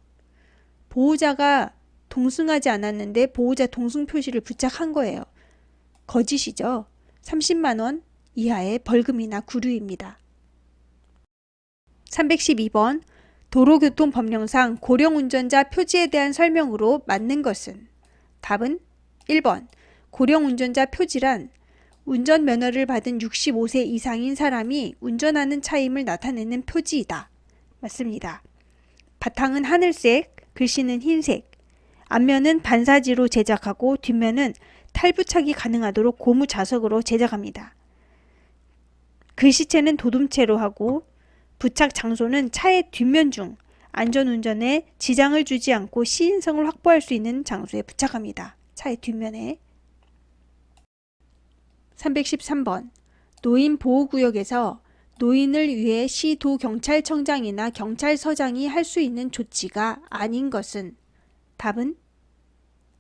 S1: 보호자가 동승하지 않았는데 보호자 동승 표시를 부착한 거예요. 거짓이죠. 30만원 이하의 벌금이나 구류입니다. 312번. 도로교통법령상 고령운전자 표지에 대한 설명으로 맞는 것은? 답은 1번. 고령운전자 표지란 운전면허를 받은 65세 이상인 사람이 운전하는 차임을 나타내는 표지이다. 맞습니다. 바탕은 하늘색, 글씨는 흰색, 앞면은 반사지로 제작하고 뒷면은 탈부착이 가능하도록 고무 자석으로 제작합니다. 글씨체는 도둠체로 하고 부착 장소는 차의 뒷면 중 안전운전에 지장을 주지 않고 시인성을 확보할 수 있는 장소에 부착합니다. 차의 뒷면에. 313번 노인보호구역에서 노인을 위해 시도경찰청장이나 경찰서장이 할 수 있는 조치가 아닌 것은 답은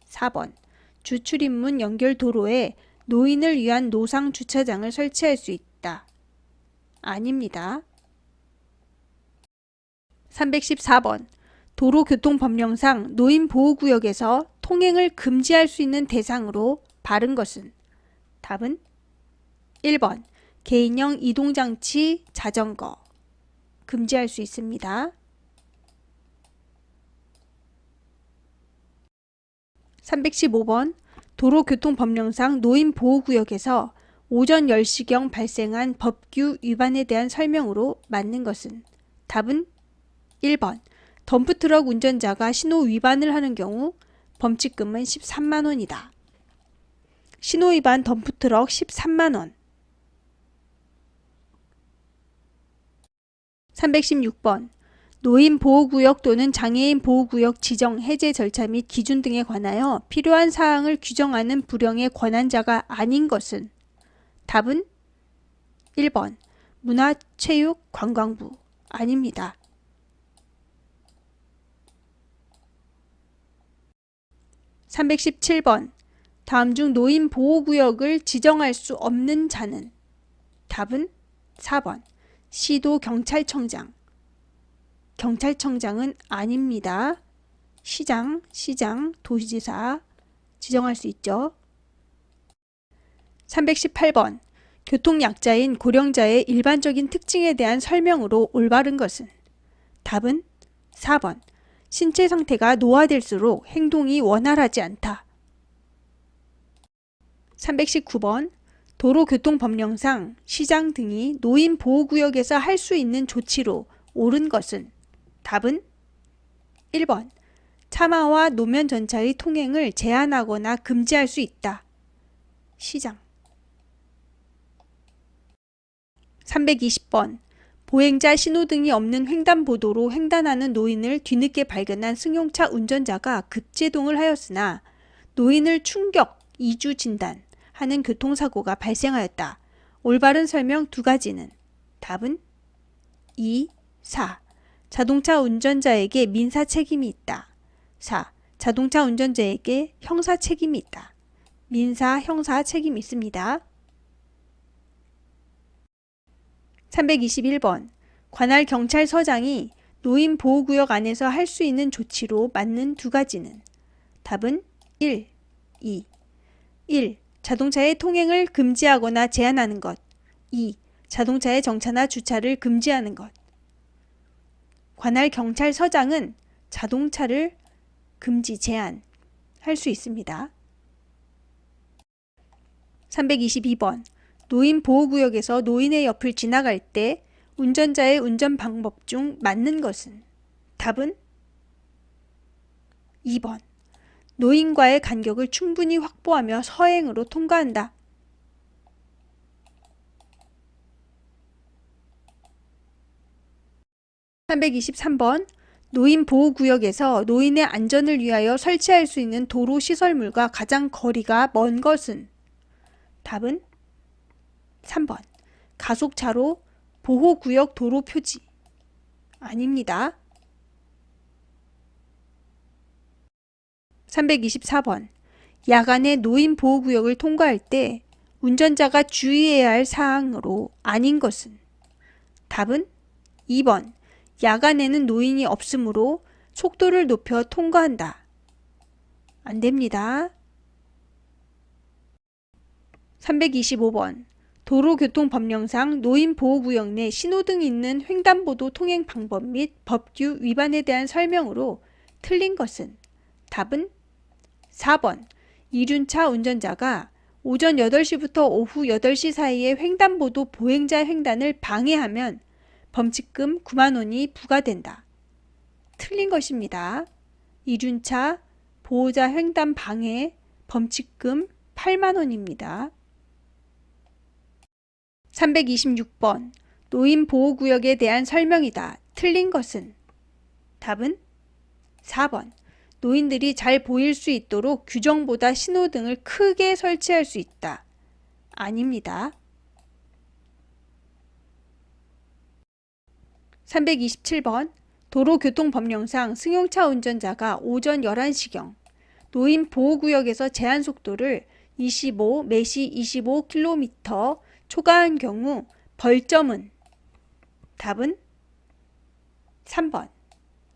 S1: 4번 주출입문 연결 도로에 노인을 위한 노상 주차장을 설치할 수 있다. 아닙니다. 314번 도로교통법령상 노인보호구역에서 통행을 금지할 수 있는 대상으로 바른 것은 답은 1번 개인형 이동장치 자전거 금지할 수 있습니다. 315번 도로교통법령상 노인보호구역에서 오전 10시경 발생한 법규 위반에 대한 설명으로 맞는 것은 답은 1번 덤프트럭 운전자가 신호 위반을 하는 경우 범칙금은 13만원이다. 신호위반 덤프트럭 13만원. 316번 노인보호구역 또는 장애인보호구역 지정 해제 절차 및 기준 등에 관하여 필요한 사항을 규정하는 부령의 권한자가 아닌 것은 답은 1번 문화체육관광부. 아닙니다. 317번 다음 중 노인보호구역을 지정할 수 없는 자는 답은 4번 시도경찰청장. 경찰청장은 아닙니다. 시장, 도시지사 지정할 수 있죠. 318번 교통약자인 고령자의 일반적인 특징에 대한 설명으로 올바른 것은 답은 4번 신체 상태가 노화될수록 행동이 원활하지 않다. 319번 도로교통법령상 시장 등이 노인보호구역에서 할 수 있는 조치로 옳은 것은 답은 1번 차마와 노면 전차의 통행을 제한하거나 금지할 수 있다. 시장. 320번 보행자 신호등이 없는 횡단보도로 횡단하는 노인을 뒤늦게 발견한 승용차 운전자가 급제동을 하였으나 노인을 충격, 이주 진단하는 교통사고가 발생하였다. 올바른 설명 두 가지는 답은 2, 4. 자동차 운전자에게 민사 책임이 있다. 4. 자동차 운전자에게 형사 책임이 있다. 민사, 형사 책임이 있습니다. 321번 관할 경찰서장이 노인보호구역 안에서 할 수 있는 조치로 맞는 두 가지는 답은 1, 2. 1. 자동차의 통행을 금지하거나 제한하는 것. 2. 자동차의 정차나 주차를 금지하는 것. 관할 경찰서장은 자동차를 금지, 제한할 수 있습니다. 322번 노인보호구역에서 노인의 옆을 지나갈 때 운전자의 운전 방법 중 맞는 것은 답은 2번 노인과의 간격을 충분히 확보하며 서행으로 통과한다. 323번 노인보호구역에서 노인의 안전을 위하여 설치할 수 있는 도로시설물과 가장 거리가 먼 것은 답은 3번 가속차로 보호구역 도로 표지. 아닙니다. 324번 야간에 노인보호구역을 통과할 때 운전자가 주의해야 할 사항으로 아닌 것은 답은 2번 야간에는 노인이 없으므로 속도를 높여 통과한다. 안됩니다. 325번 도로교통법령상 노인보호구역 내 신호등이 있는 횡단보도 통행 방법 및 법규 위반에 대한 설명으로 틀린 것은 답은 4번 이륜차 운전자가 오전 8시부터 오후 8시 사이에 횡단보도 보행자 횡단을 방해하면 범칙금 9만 원이 부과된다. 틀린 것입니다. 이륜차 보호자 횡단 방해 범칙금 8만 원입니다. 326번 노인보호구역에 대한 설명이다. 틀린 것은? 답은 4번. 노인들이 잘 보일 수 있도록 규정보다 신호등을 크게 설치할 수 있다. 아닙니다. 327번 도로교통법령상 승용차 운전자가 오전 11시경 노인보호구역에서 제한속도를 25, 매시 25km 초과한 경우 벌점은? 답은 3번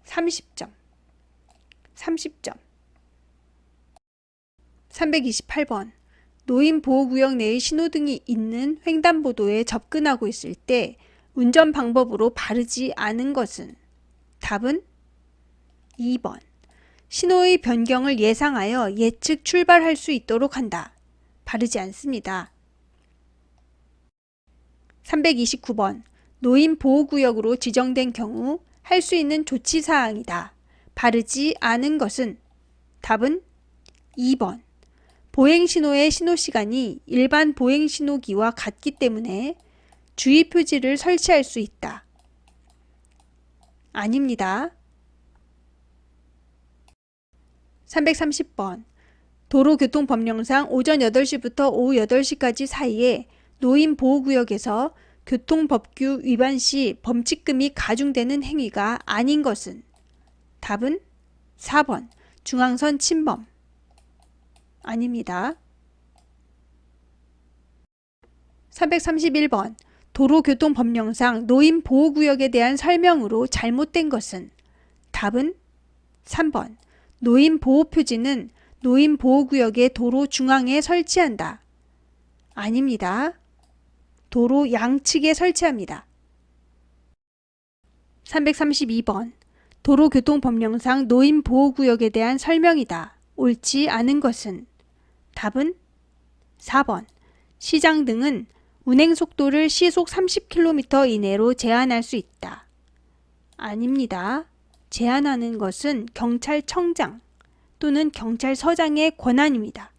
S1: 30점. 30점. 328번 노인보호구역 내의 신호등이 있는 횡단보도에 접근하고 있을 때 운전 방법으로 바르지 않은 것은? 답은 2번. 신호의 변경을 예상하여 예측 출발할 수 있도록 한다. 바르지 않습니다. 329번 노인보호구역으로 지정된 경우 할 수 있는 조치사항이다. 바르지 않은 것은? 답은 2번. 보행신호의 신호시간이 일반 보행신호기와 같기 때문에 주의표지를 설치할 수 있다. 아닙니다. 330번 도로교통법령상 오전 8시부터 오후 8시까지 사이에 노인보호구역에서 교통법규 위반 시 범칙금이 가중되는 행위가 아닌 것은? 답은 4번. 중앙선 침범. 아닙니다. 331번 도로교통법령상 노인보호구역에 대한 설명으로 잘못된 것은? 답은 3번. 노인보호표지는 노인보호구역의 도로 중앙에 설치한다. 아닙니다. 도로 양측에 설치합니다. 332번 도로교통법령상 노인보호구역에 대한 설명이다. 옳지 않은 것은? 답은 4번. 시장 등은 운행속도를 시속 30km 이내로 제한할 수 있다. 아닙니다. 제한하는 것은 경찰청장 또는 경찰서장의 권한입니다.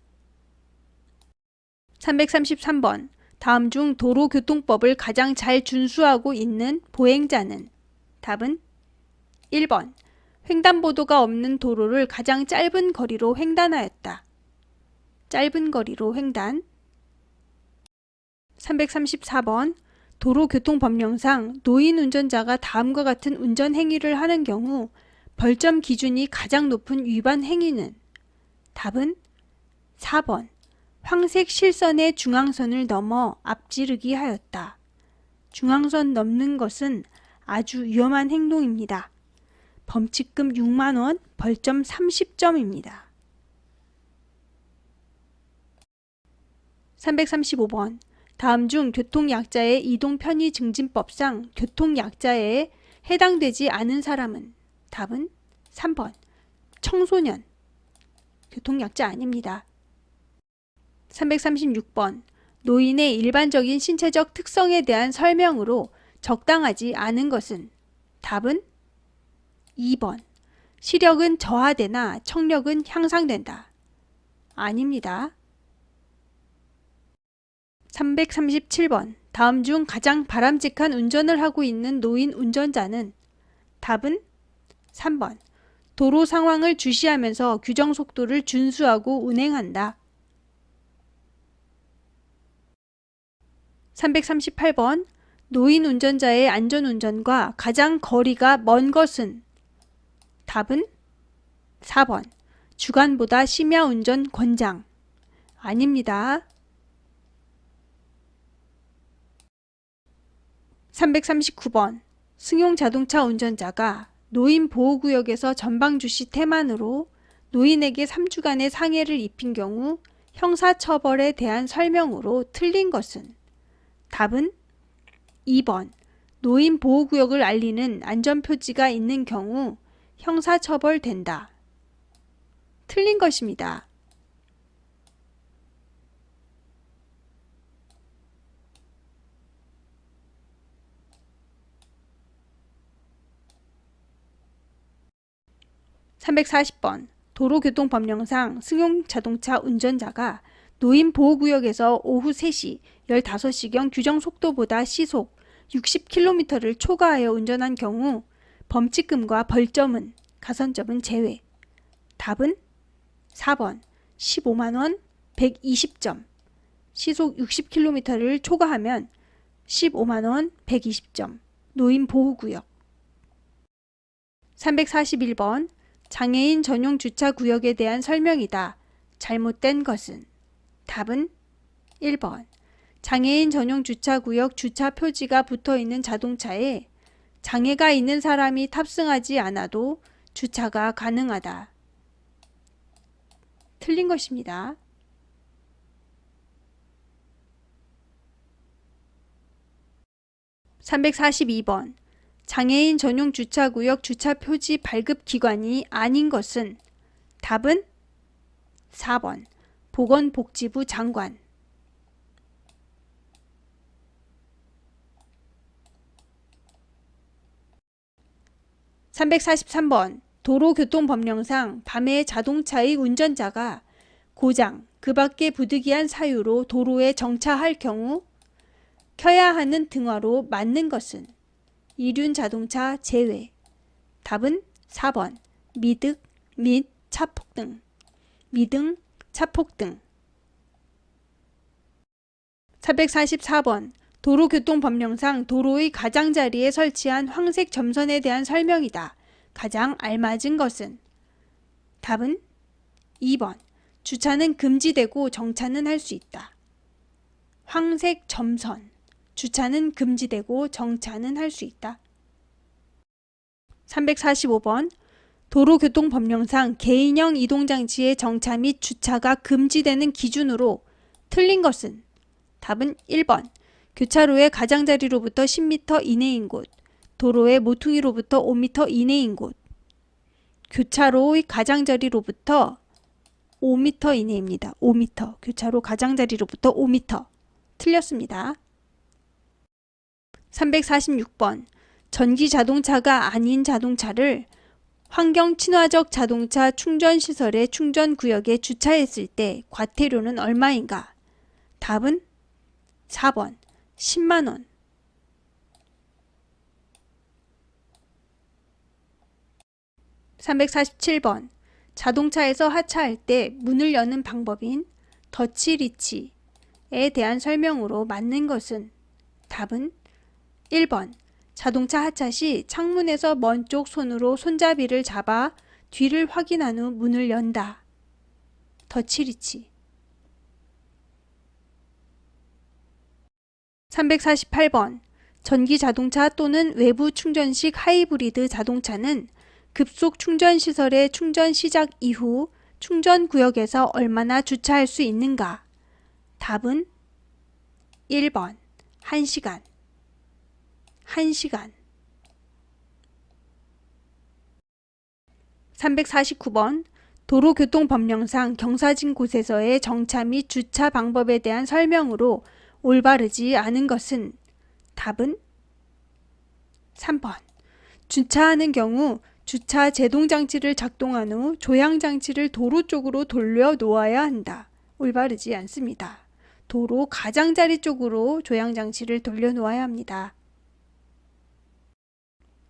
S1: 333번 다음 중 도로교통법을 가장 잘 준수하고 있는 보행자는? 답은 1번. 횡단보도가 없는 도로를 가장 짧은 거리로 횡단하였다. 짧은 거리로 횡단. 334번 도로교통법령상 노인 운전자가 다음과 같은 운전 행위를 하는 경우 벌점 기준이 가장 높은 위반 행위는? 답은 4번. 황색 실선의 중앙선을 넘어 앞지르기 하였다. 중앙선 넘는 것은 아주 위험한 행동입니다. 범칙금 6만 원, 벌점 30점입니다. 335번 다음 중 교통약자의 이동편의증진법상 교통약자에 해당되지 않은 사람은? 답은 3번. 청소년. 교통약자 아닙니다. 336번 노인의 일반적인 신체적 특성에 대한 설명으로 적당하지 않은 것은? 답은 2번. 시력은 저하되나 청력은 향상된다. 아닙니다. 337번 다음 중 가장 바람직한 운전을 하고 있는 노인 운전자는? 답은 3번. 도로 상황을 주시하면서 규정 속도를 준수하고 운행한다. 338번 노인 운전자의 안전운전과 가장 거리가 먼 것은? 답은 4번. 주간보다 심야 운전 권장. 아닙니다. 339번 승용자동차 운전자가 노인보호구역에서 전방주시 태만으로 노인에게 3주간의 상해를 입힌 경우 형사처벌에 대한 설명으로 틀린 것은? 답은 2번. 노인보호구역을 알리는 안전표지가 있는 경우 형사처벌된다. 틀린 것입니다. 340번. 도로교통법령상 승용자동차 운전자가 노인보호구역에서 오후 3시 15시경 규정속도보다 시속 60km를 초과하여 운전한 경우 범칙금과 벌점은 가산점은 제외. 답은 4번 15만원 120점. 시속 60km를 초과하면 15만원 120점. 노인보호구역. 341번. 장애인 전용 주차구역에 대한 설명이다. 잘못된 것은? 답은 1번. 장애인 전용 주차구역 주차 표지가 붙어있는 자동차에 장애가 있는 사람이 탑승하지 않아도 주차가 가능하다. 틀린 것입니다. 342번. 장애인 전용 주차구역 주차 표지 발급 기관이 아닌 것은? 답은 4번. 보건복지부 장관. 343번. 도로교통법령상 밤에 자동차의 운전자가 고장, 그 밖의 부득이한 사유로 도로에 정차할 경우 켜야 하는 등화로 맞는 것은? 이륜 자동차 제외. 답은 4번. 미등 및 차폭등. 미등, 차폭등. 444번. 도로교통법령상 도로의 가장자리에 설치한 황색 점선에 대한 설명이다. 가장 알맞은 것은? 답은 2번. 주차는 금지되고 정차는 할 수 있다. 황색 점선. 주차는 금지되고 정차는 할 수 있다. 345번. 도로교통법령상 개인형 이동장치의 정차 및 주차가 금지되는 기준으로 틀린 것은? 답은 1번. 교차로의 가장자리로부터 10m 이내인 곳, 도로의 모퉁이로부터 5m 이내인 곳. 교차로의 가장자리로부터 5m 이내입니다. 5m. 교차로 가장자리로부터 5m. 틀렸습니다. 346번. 전기 자동차가 아닌 자동차를 환경 친화적 자동차 충전시설의 충전구역에 주차했을 때 과태료는 얼마인가? 답은 4번 10만원. 347번. 자동차에서 하차할 때 문을 여는 방법인 더치 리치에 대한 설명으로 맞는 것은? 답은 1번. 자동차 하차 시 창문에서 먼 쪽 손으로 손잡이를 잡아 뒤를 확인한 후 문을 연다. 더치 리치. 348번. 전기 자동차 또는 외부 충전식 하이브리드 자동차는 급속 충전시설의 충전 시작 이후 충전구역에서 얼마나 주차할 수 있는가? 답은 1번 1시간. 1시간. 349번. 도로교통법령상 경사진 곳에서의 정차 및 주차 방법에 대한 설명으로 올바르지 않은 것은? 답은 3번. 주차하는 경우 주차 제동장치를 작동한 후 조향장치를 도로 쪽으로 돌려 놓아야 한다. 올바르지 않습니다. 도로 가장자리 쪽으로 조향장치를 돌려 놓아야 합니다.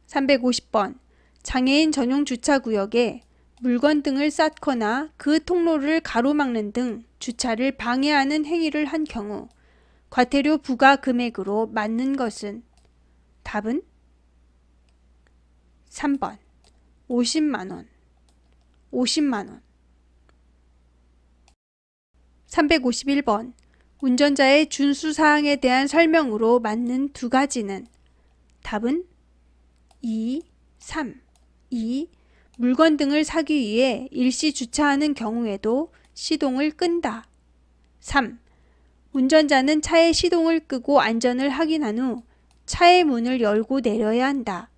S1: 350번. 장애인 전용 주차구역에 물건 등을 쌓거나 그 통로를 가로막는 등 주차를 방해하는 행위를 한 경우 과태료 부과 금액으로 맞는 것은? 답은 3번 50만원. 50만원. 351번. 운전자의 준수사항에 대한 설명으로 맞는 두 가지는? 답은 2, 3. 2. 물건 등을 사기 위해 일시 주차하는 경우에도 시동을 끈다. 3. 운전자는 차의 시동을 끄고 안전을 확인한 후 차의 문을 열고 내려야 한다.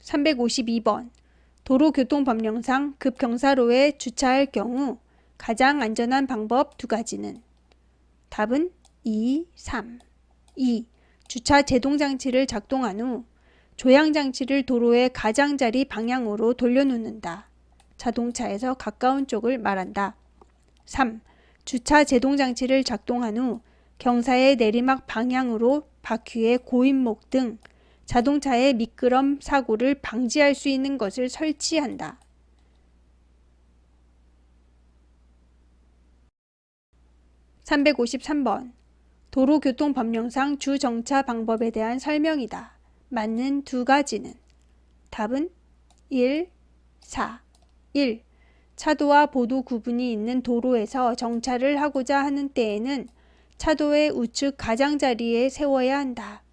S1: 352번. 도로교통법령상 급경사로에 주차할 경우 가장 안전한 방법 두 가지는? 답은 2, 3. 2. 주차 제동장치를 작동한 후 조향장치를 도로의 가장자리 방향으로 돌려놓는다. 자동차에서 가까운 쪽을 말한다. 3. 주차 제동장치를 작동한 후 경사의 내리막 방향으로 바퀴의 고인목 등 자동차의 미끄럼 사고를 방지할 수 있는 것을 설치한다. 353번. 도로교통법령상 주정차 방법에 대한 설명이다. 맞는 두 가지는? 답은 1, 4. 1. 차도와 보도 구분이 있는 도로에서 정차를 하고자 하는 때에는 차도의 우측 가장자리에 세워야 한다.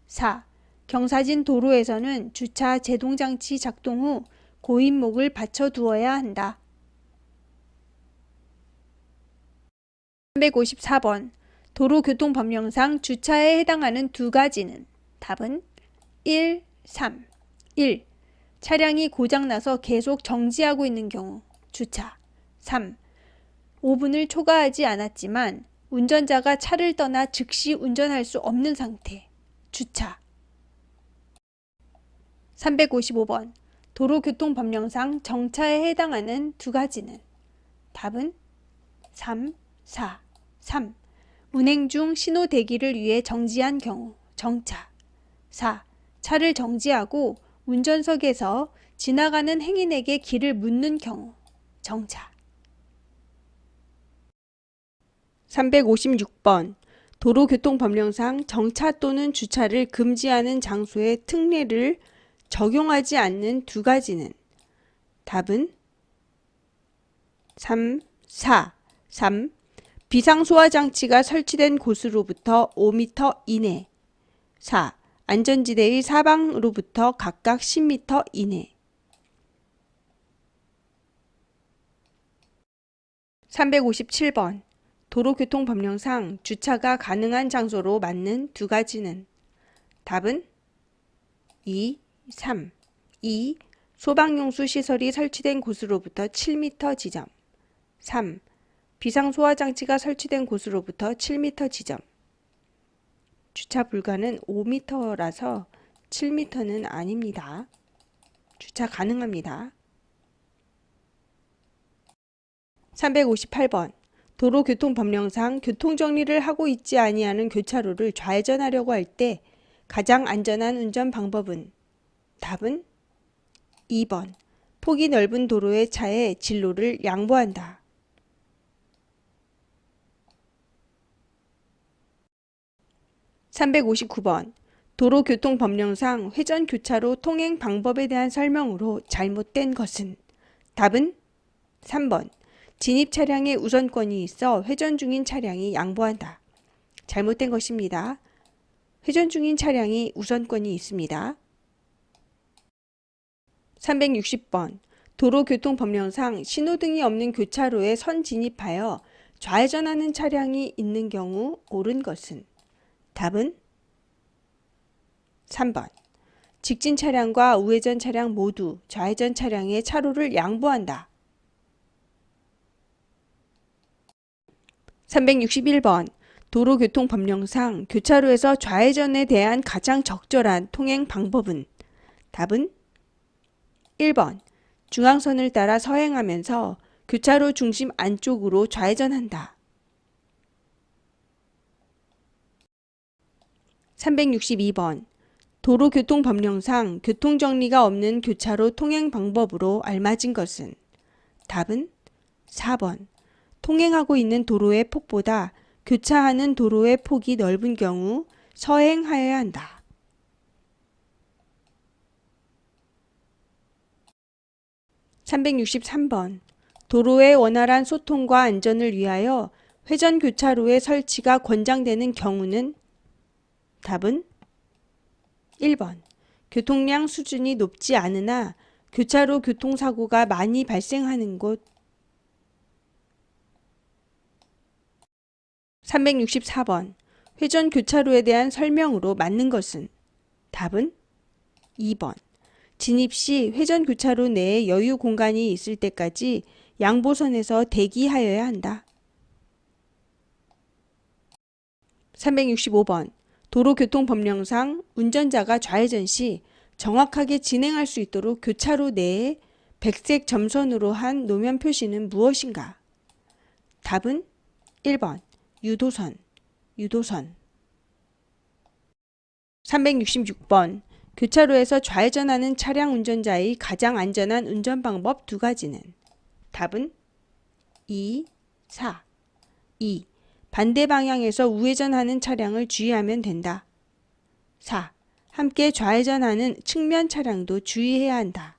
S1: 4. 경사진 도로에서는 주차 제동장치 작동 후 고인목을 받쳐두어야 한다. 354번. 도로교통법령상 주차에 해당하는 두 가지는? 답은 1, 3. 1. 차량이 고장나서 계속 정지하고 있는 경우 주차. 3. 5분을 초과하지 않았지만 운전자가 차를 떠나 즉시 운전할 수 없는 상태 주차. 355번. 도로교통법령상 정차에 해당하는 두 가지는? 답은 3, 4. 3. 운행 중 신호 대기를 위해 정지한 경우 정차. 4. 차를 정지하고 운전석에서 지나가는 행인에게 길을 묻는 경우 정차. 356번. 도로교통법령상 정차 또는 주차를 금지하는 장소의 특례를 적용하지 않는 두 가지는? 답은 3, 4. 3. 비상소화장치가 설치된 곳으로부터 5m 이내. 4. 안전지대의 사방으로부터 각각 10m 이내. 357번. 도로교통법령상 주차가 가능한 장소로 맞는 두 가지는? 답은 2, 3. 2. 소방용수 시설이 설치된 곳으로부터 7m 지점. 3. 비상소화장치가 설치된 곳으로부터 7m 지점. 주차 불가는 5m라서 7m는 아닙니다. 주차 가능합니다. 358번. 도로교통법령상 교통정리를 하고 있지 아니하는 교차로를 좌회전하려고 할 때 가장 안전한 운전 방법은? 답은 2번. 폭이 넓은 도로의 차에 진로를 양보한다. 359번. 도로교통법령상 회전교차로 통행 방법에 대한 설명으로 잘못된 것은? 답은 3번. 진입 차량에 우선권이 있어 회전 중인 차량이 양보한다. 잘못된 것입니다. 회전 중인 차량이 우선권이 있습니다. 360번. 도로교통법령상 신호등이 없는 교차로에 선 진입하여 좌회전하는 차량이 있는 경우 옳은 것은? 답은 3번. 직진 차량과 우회전 차량 모두 좌회전 차량의 차로를 양보한다. 361번. 도로교통법령상 교차로에서 좌회전에 대한 가장 적절한 통행 방법은? 답은 1번. 중앙선을 따라 서행하면서 교차로 중심 안쪽으로 좌회전한다. 362번. 도로교통법령상 교통정리가 없는 교차로 통행 방법으로 알맞은 것은? 답은 4번. 통행하고 있는 도로의 폭보다 교차하는 도로의 폭이 넓은 경우 서행하여야 한다. 363번. 도로의 원활한 소통과 안전을 위하여 회전교차로의 설치가 권장되는 경우는? 답은 1번. 교통량 수준이 높지 않으나 교차로 교통사고가 많이 발생하는 곳. 364번. 회전교차로에 대한 설명으로 맞는 것은? 답은 2번. 진입 시 회전교차로 내에 여유 공간이 있을 때까지 양보선에서 대기하여야 한다. 365번. 도로교통법령상 운전자가 좌회전 시 정확하게 진행할 수 있도록 교차로 내에 백색 점선으로 한 노면 표시는 무엇인가? 답은 1번 유도선, 유도선. 366번 교차로에서 좌회전하는 차량 운전자의 가장 안전한 운전 방법 두 가지는? 답은 2, 4. 2. 반대 방향에서 우회전하는 차량을 주의하면 된다. 4. 함께 좌회전하는 측면 차량도 주의해야 한다.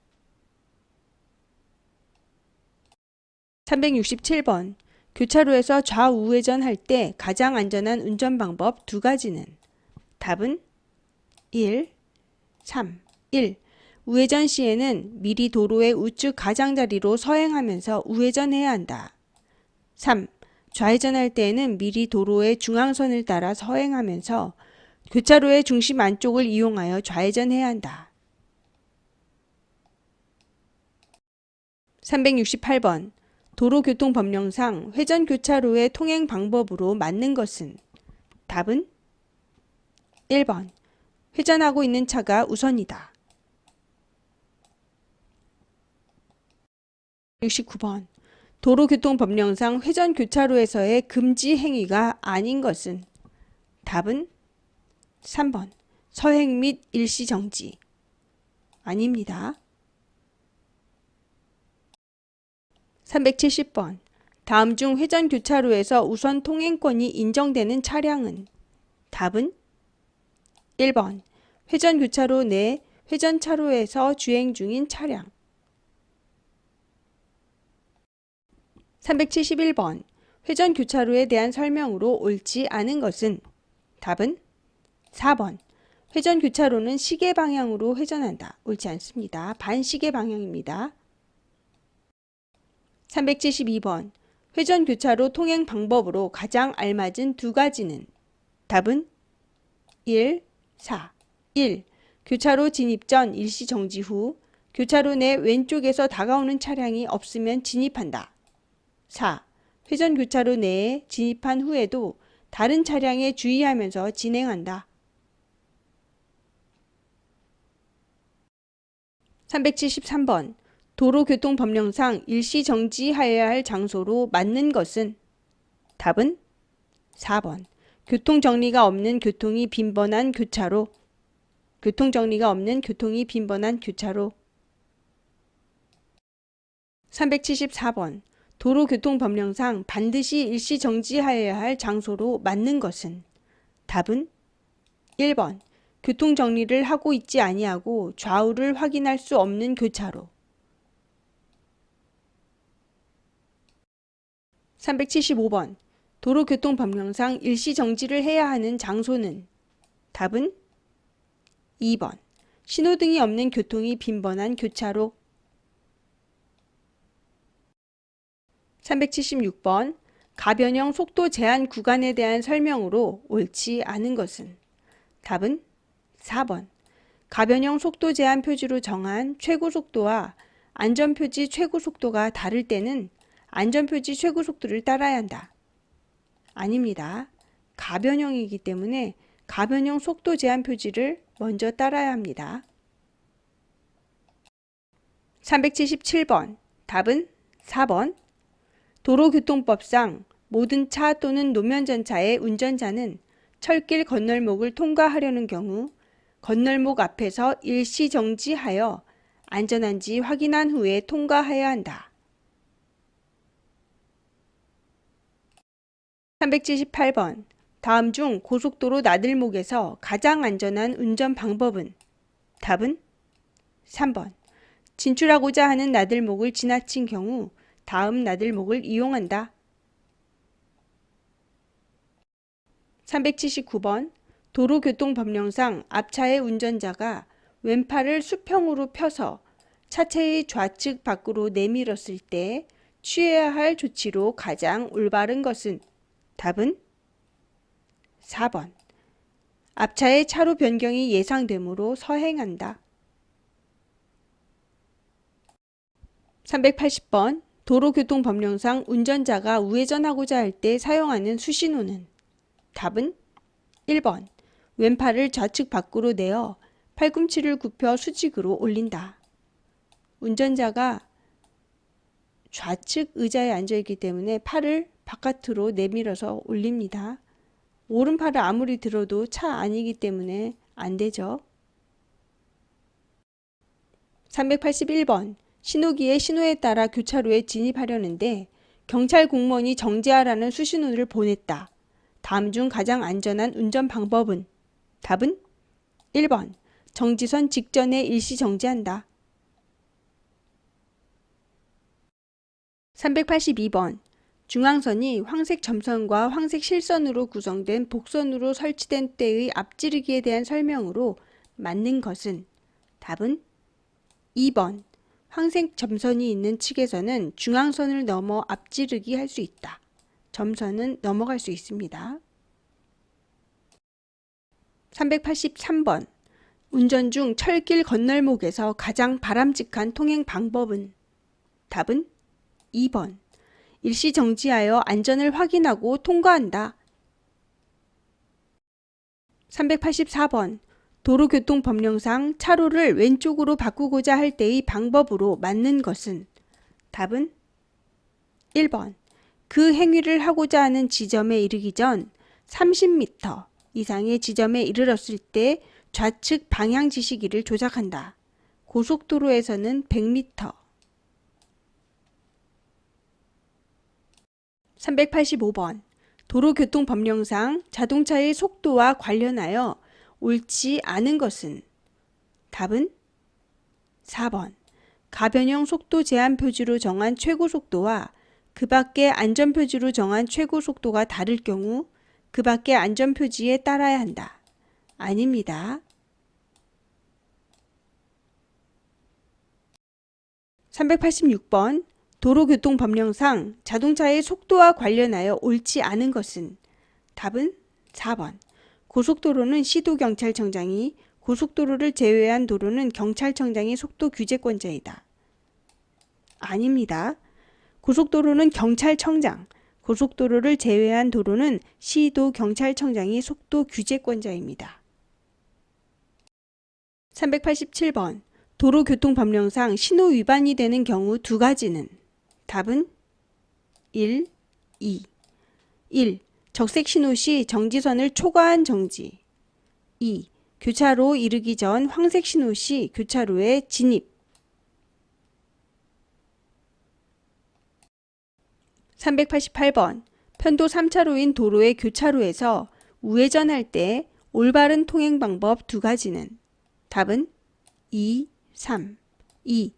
S1: 367번 교차로에서 좌우회전할 때 가장 안전한 운전 방법 두 가지는? 답은 1, 3. 1. 우회전 시에는 미리 도로의 우측 가장자리로 서행하면서 우회전해야 한다. 3. 좌회전할 때에는 미리 도로의 중앙선을 따라 서행하면서 교차로의 중심 안쪽을 이용하여 좌회전해야 한다. 368번 도로교통법령상 회전교차로의 통행 방법으로 맞는 것은? 답은 1번 회전하고 있는 차가 우선이다. 69번 도로교통법령상 회전교차로에서의 금지 행위가 아닌 것은? 답은 3번 서행 및 일시정지. 아닙니다. 370번 다음 중 회전교차로에서 우선 통행권이 인정되는 차량은? 답은 1번 회전교차로 내 회전차로에서 주행 중인 차량. 371번 회전교차로에 대한 설명으로 옳지 않은 것은? 답은 4번 회전교차로는 시계 방향으로 회전한다. 옳지 않습니다. 반시계 방향입니다. 372번 회전교차로 통행 방법으로 가장 알맞은 두 가지는? 답은 1, 4. 1. 교차로 진입 전 일시정지 후 교차로 내 왼쪽에서 다가오는 차량이 없으면 진입한다. 4. 회전교차로 내에 진입한 후에도 다른 차량에 주의하면서 진행한다. 373번 도로교통법령상 일시정지하여야 할 장소로 맞는 것은? 답은 4번 교통정리가 없는 교통이 빈번한 교차로. 교통정리가 없는 교통이 빈번한 교차로. 374번 도로교통법령상 반드시 일시정지하여야 할 장소로 맞는 것은? 답은 1번 교통정리를 하고 있지 아니하고 좌우를 확인할 수 없는 교차로. 375번 도로교통법령상 일시정지를 해야 하는 장소는? 답은 2번 신호등이 없는 교통이 빈번한 교차로. 376번 가변형 속도 제한 구간에 대한 설명으로 옳지 않은 것은? 답은 4번 가변형 속도 제한 표지로 정한 최고속도와 안전표지 최고속도가 다를 때는 안전표지 최고속도를 따라야 한다. 아닙니다. 가변형이기 때문에 가변형 속도 제한 표지를 먼저 따라야 합니다. 377번 답은 4번 도로교통법상 모든 차 또는 노면전차의 운전자는 철길 건널목을 통과하려는 경우 건널목 앞에서 일시정지하여 안전한지 확인한 후에 통과해야 한다. 378번 다음 중 고속도로 나들목에서 가장 안전한 운전 방법은? 답은 3번 진출하고자 하는 나들목을 지나친 경우 다음 나들목을 이용한다. 379번 도로교통법령상 앞차의 운전자가 왼팔을 수평으로 펴서 차체의 좌측 밖으로 내밀었을 때 취해야 할 조치로 가장 올바른 것은? 답은 4번 앞차의 차로 변경이 예상되므로 서행한다. 380번 도로교통법령상 운전자가 우회전하고자 할 때 사용하는 수신호는? 답은 1번 왼팔을 좌측 밖으로 내어 팔꿈치를 굽혀 수직으로 올린다. 운전자가 좌측 의자에 앉아있기 때문에 팔을 바깥으로 내밀어서 올립니다. 오른팔을 아무리 들어도 차 안이기 때문에 안 되죠. 381번. 신호기의 신호에 따라 교차로에 진입하려는데 경찰 공무원이 정지하라는 수신호를 보냈다. 다음 중 가장 안전한 운전 방법은? 답은 1번. 정지선 직전에 일시 정지한다. 382번. 중앙선이 황색 점선과 황색 실선으로 구성된 복선으로 설치된 때의 앞지르기에 대한 설명으로 맞는 것은? 답은 2번. 황색 점선이 있는 측에서는 중앙선을 넘어 앞지르기 할 수 있다. 점선은 넘어갈 수 있습니다. 383번. 운전 중 철길 건널목에서 가장 바람직한 통행 방법은? 답은 2번. 일시 정지하여 안전을 확인하고 통과한다. 384번. 도로교통법령상 차로를 왼쪽으로 바꾸고자 할 때의 방법으로 맞는 것은? 답은 1번. 그 행위를 하고자 하는 지점에 이르기 전 30m 이상의 지점에 이르렀을 때 좌측 방향 지시기를 조작한다. 고속도로에서는 100m. 385번. 도로교통법령상 자동차의 속도와 관련하여 옳지 않은 것은? 답은 4번. 가변형 속도 제한 표지로 정한 최고 속도와 그 밖의 안전표지로 정한 최고 속도가 다를 경우 그 밖의 안전표지에 따라야 한다. 아닙니다. 386번. 도로교통법령상 자동차의 속도와 관련하여 옳지 않은 것은? 답은 4번. 고속도로는 시도경찰청장이, 고속도로를 제외한 도로는 경찰청장이 속도 규제권자이다. 아닙니다. 고속도로는 경찰청장, 고속도로를 제외한 도로는 시도경찰청장이 속도 규제권자입니다. 387번. 도로교통법령상 신호 위반이 되는 경우 두 가지는? 답은 1, 2. 1. 적색 신호 시 정지선을 초과한 정지. 2. 교차로 이르기 전 황색 신호 시 교차로에 진입. 388번. 편도 3차로인 도로의 교차로에서 우회전할 때 올바른 통행 방법 두 가지는? 답은 2, 3. 2.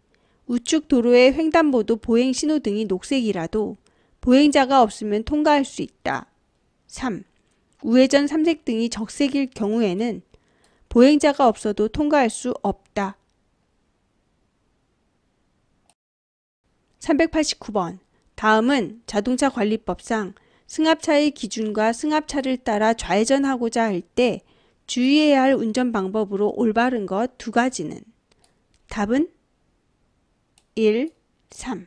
S1: 우측 도로의 횡단보도 보행 신호등이 녹색이라도 보행자가 없으면 통과할 수 있다. 3. 우회전 삼색등이 적색일 경우에는 보행자가 없어도 통과할 수 없다. 389번. 다음은 자동차 관리법상 승합차의 기준과 승합차를 따라 좌회전하고자 할 때 주의해야 할 운전 방법으로 올바른 것 두 가지는? 답은 1, 3.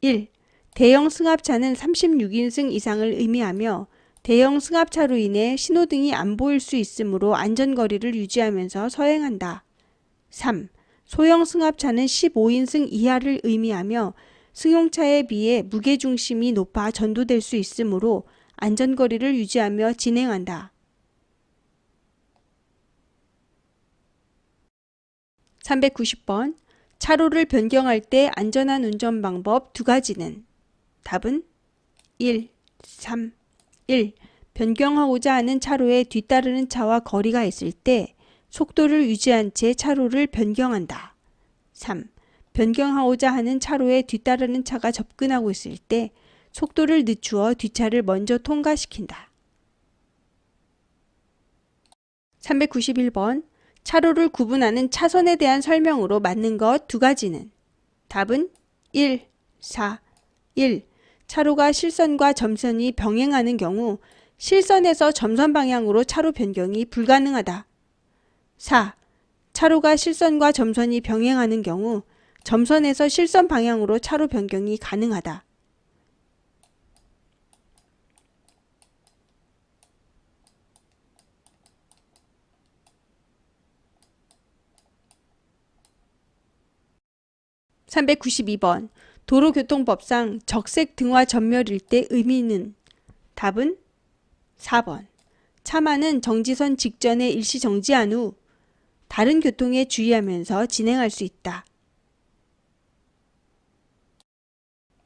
S1: 1. 대형 승합차는 36인승 이상을 의미하며 대형 승합차로 인해 신호등이 안 보일 수 있으므로 안전거리를 유지하면서 서행한다. 3. 소형 승합차는 15인승 이하를 의미하며 승용차에 비해 무게중심이 높아 전도될 수 있으므로 안전거리를 유지하며 진행한다. 390번. 차로를 변경할 때 안전한 운전 방법 두 가지는? 답은 1, 3. 1. 변경하고자 하는 차로에 뒤따르는 차와 거리가 있을 때 속도를 유지한 채 차로를 변경한다. 3. 변경하고자 하는 차로에 뒤따르는 차가 접근하고 있을 때 속도를 늦추어 뒷차를 먼저 통과시킨다. 391번. 차로를 구분하는 차선에 대한 설명으로 맞는 것 두 가지는? 답은 1, 4. 1. 차로가 실선과 점선이 병행하는 경우 실선에서 점선 방향으로 차로 변경이 불가능하다. 4. 차로가 실선과 점선이 병행하는 경우 점선에서 실선 방향으로 차로 변경이 가능하다. 392번. 도로교통법상 적색 등화 전멸일 때 의미는? 답은 4번. 차만은 정지선 직전에 일시 정지한 후 다른 교통에 주의하면서 진행할 수 있다.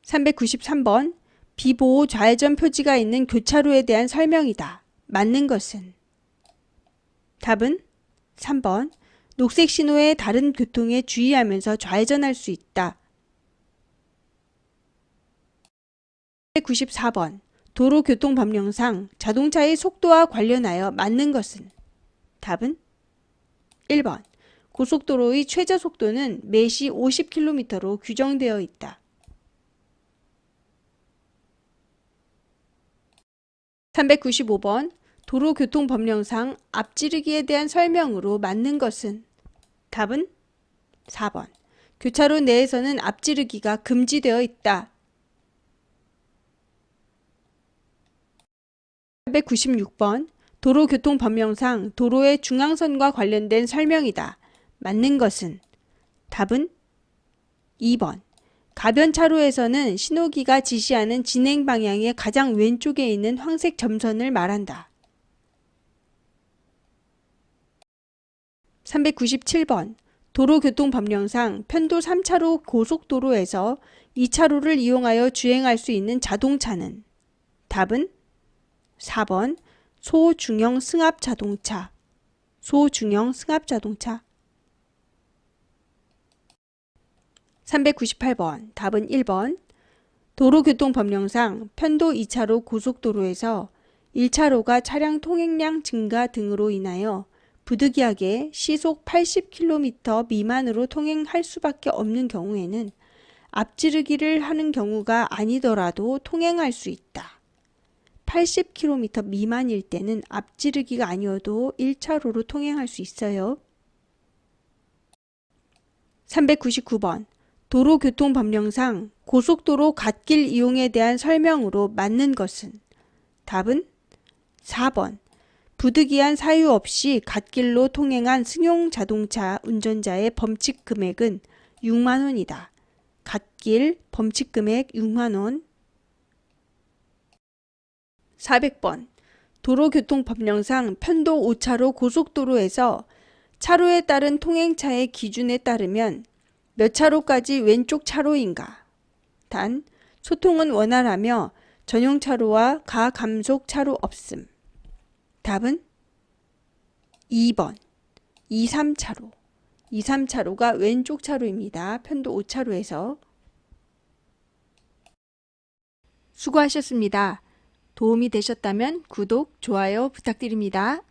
S1: 393번. 비보호 좌회전 표지가 있는 교차로에 대한 설명이다. 맞는 것은? 답은 3번. 녹색 신호에 다른 교통에 주의하면서 좌회전할 수 있다. 394번. 도로교통법령상 자동차의 속도와 관련하여 맞는 것은? 답은 1번. 고속도로의 최저 속도는 매시 50km로 규정되어 있다. 395번. 도로교통법령상 앞지르기에 대한 설명으로 맞는 것은? 답은 4번. 교차로 내에서는 앞지르기가 금지되어 있다. 396번. 도로교통법령상 도로의 중앙선과 관련된 설명이다. 맞는 것은? 답은 2번. 가변 차로에서는 신호기가 지시하는 진행 방향의 가장 왼쪽에 있는 황색 점선을 말한다. 397번. 도로교통법령상 편도 3차로 고속도로에서 2차로를 이용하여 주행할 수 있는 자동차는? 답은 4번. 소중형 승합자동차. 소중형 승합자동차. 398번. 답은 1번. 도로교통법령상 편도 2차로 고속도로에서 1차로가 차량 통행량 증가 등으로 인하여 부득이하게 시속 80km 미만으로 통행할 수밖에 없는 경우에는 앞지르기를 하는 경우가 아니더라도 통행할 수 있다. 80km 미만일 때는 앞지르기가 아니어도 1차로로 통행할 수 있어요. 399번. 도로교통법령상 고속도로 갓길 이용에 대한 설명으로 맞는 것은? 답은 4번. 부득이한 사유 없이 갓길로 통행한 승용자동차 운전자의 범칙 금액은 6만원이다. 갓길 범칙 금액 6만원. 400번. 도로교통법령상 편도 5차로 고속도로에서 차로에 따른 통행차의 기준에 따르면 몇 차로까지 왼쪽 차로인가? 단, 소통은 원활하며 전용차로와 가감속 차로 없음. 답은 2번. 2, 3차로. 2, 3차로가 왼쪽 차로입니다. 편도 5차로에서. 수고하셨습니다. 도움이 되셨다면 구독, 좋아요 부탁드립니다.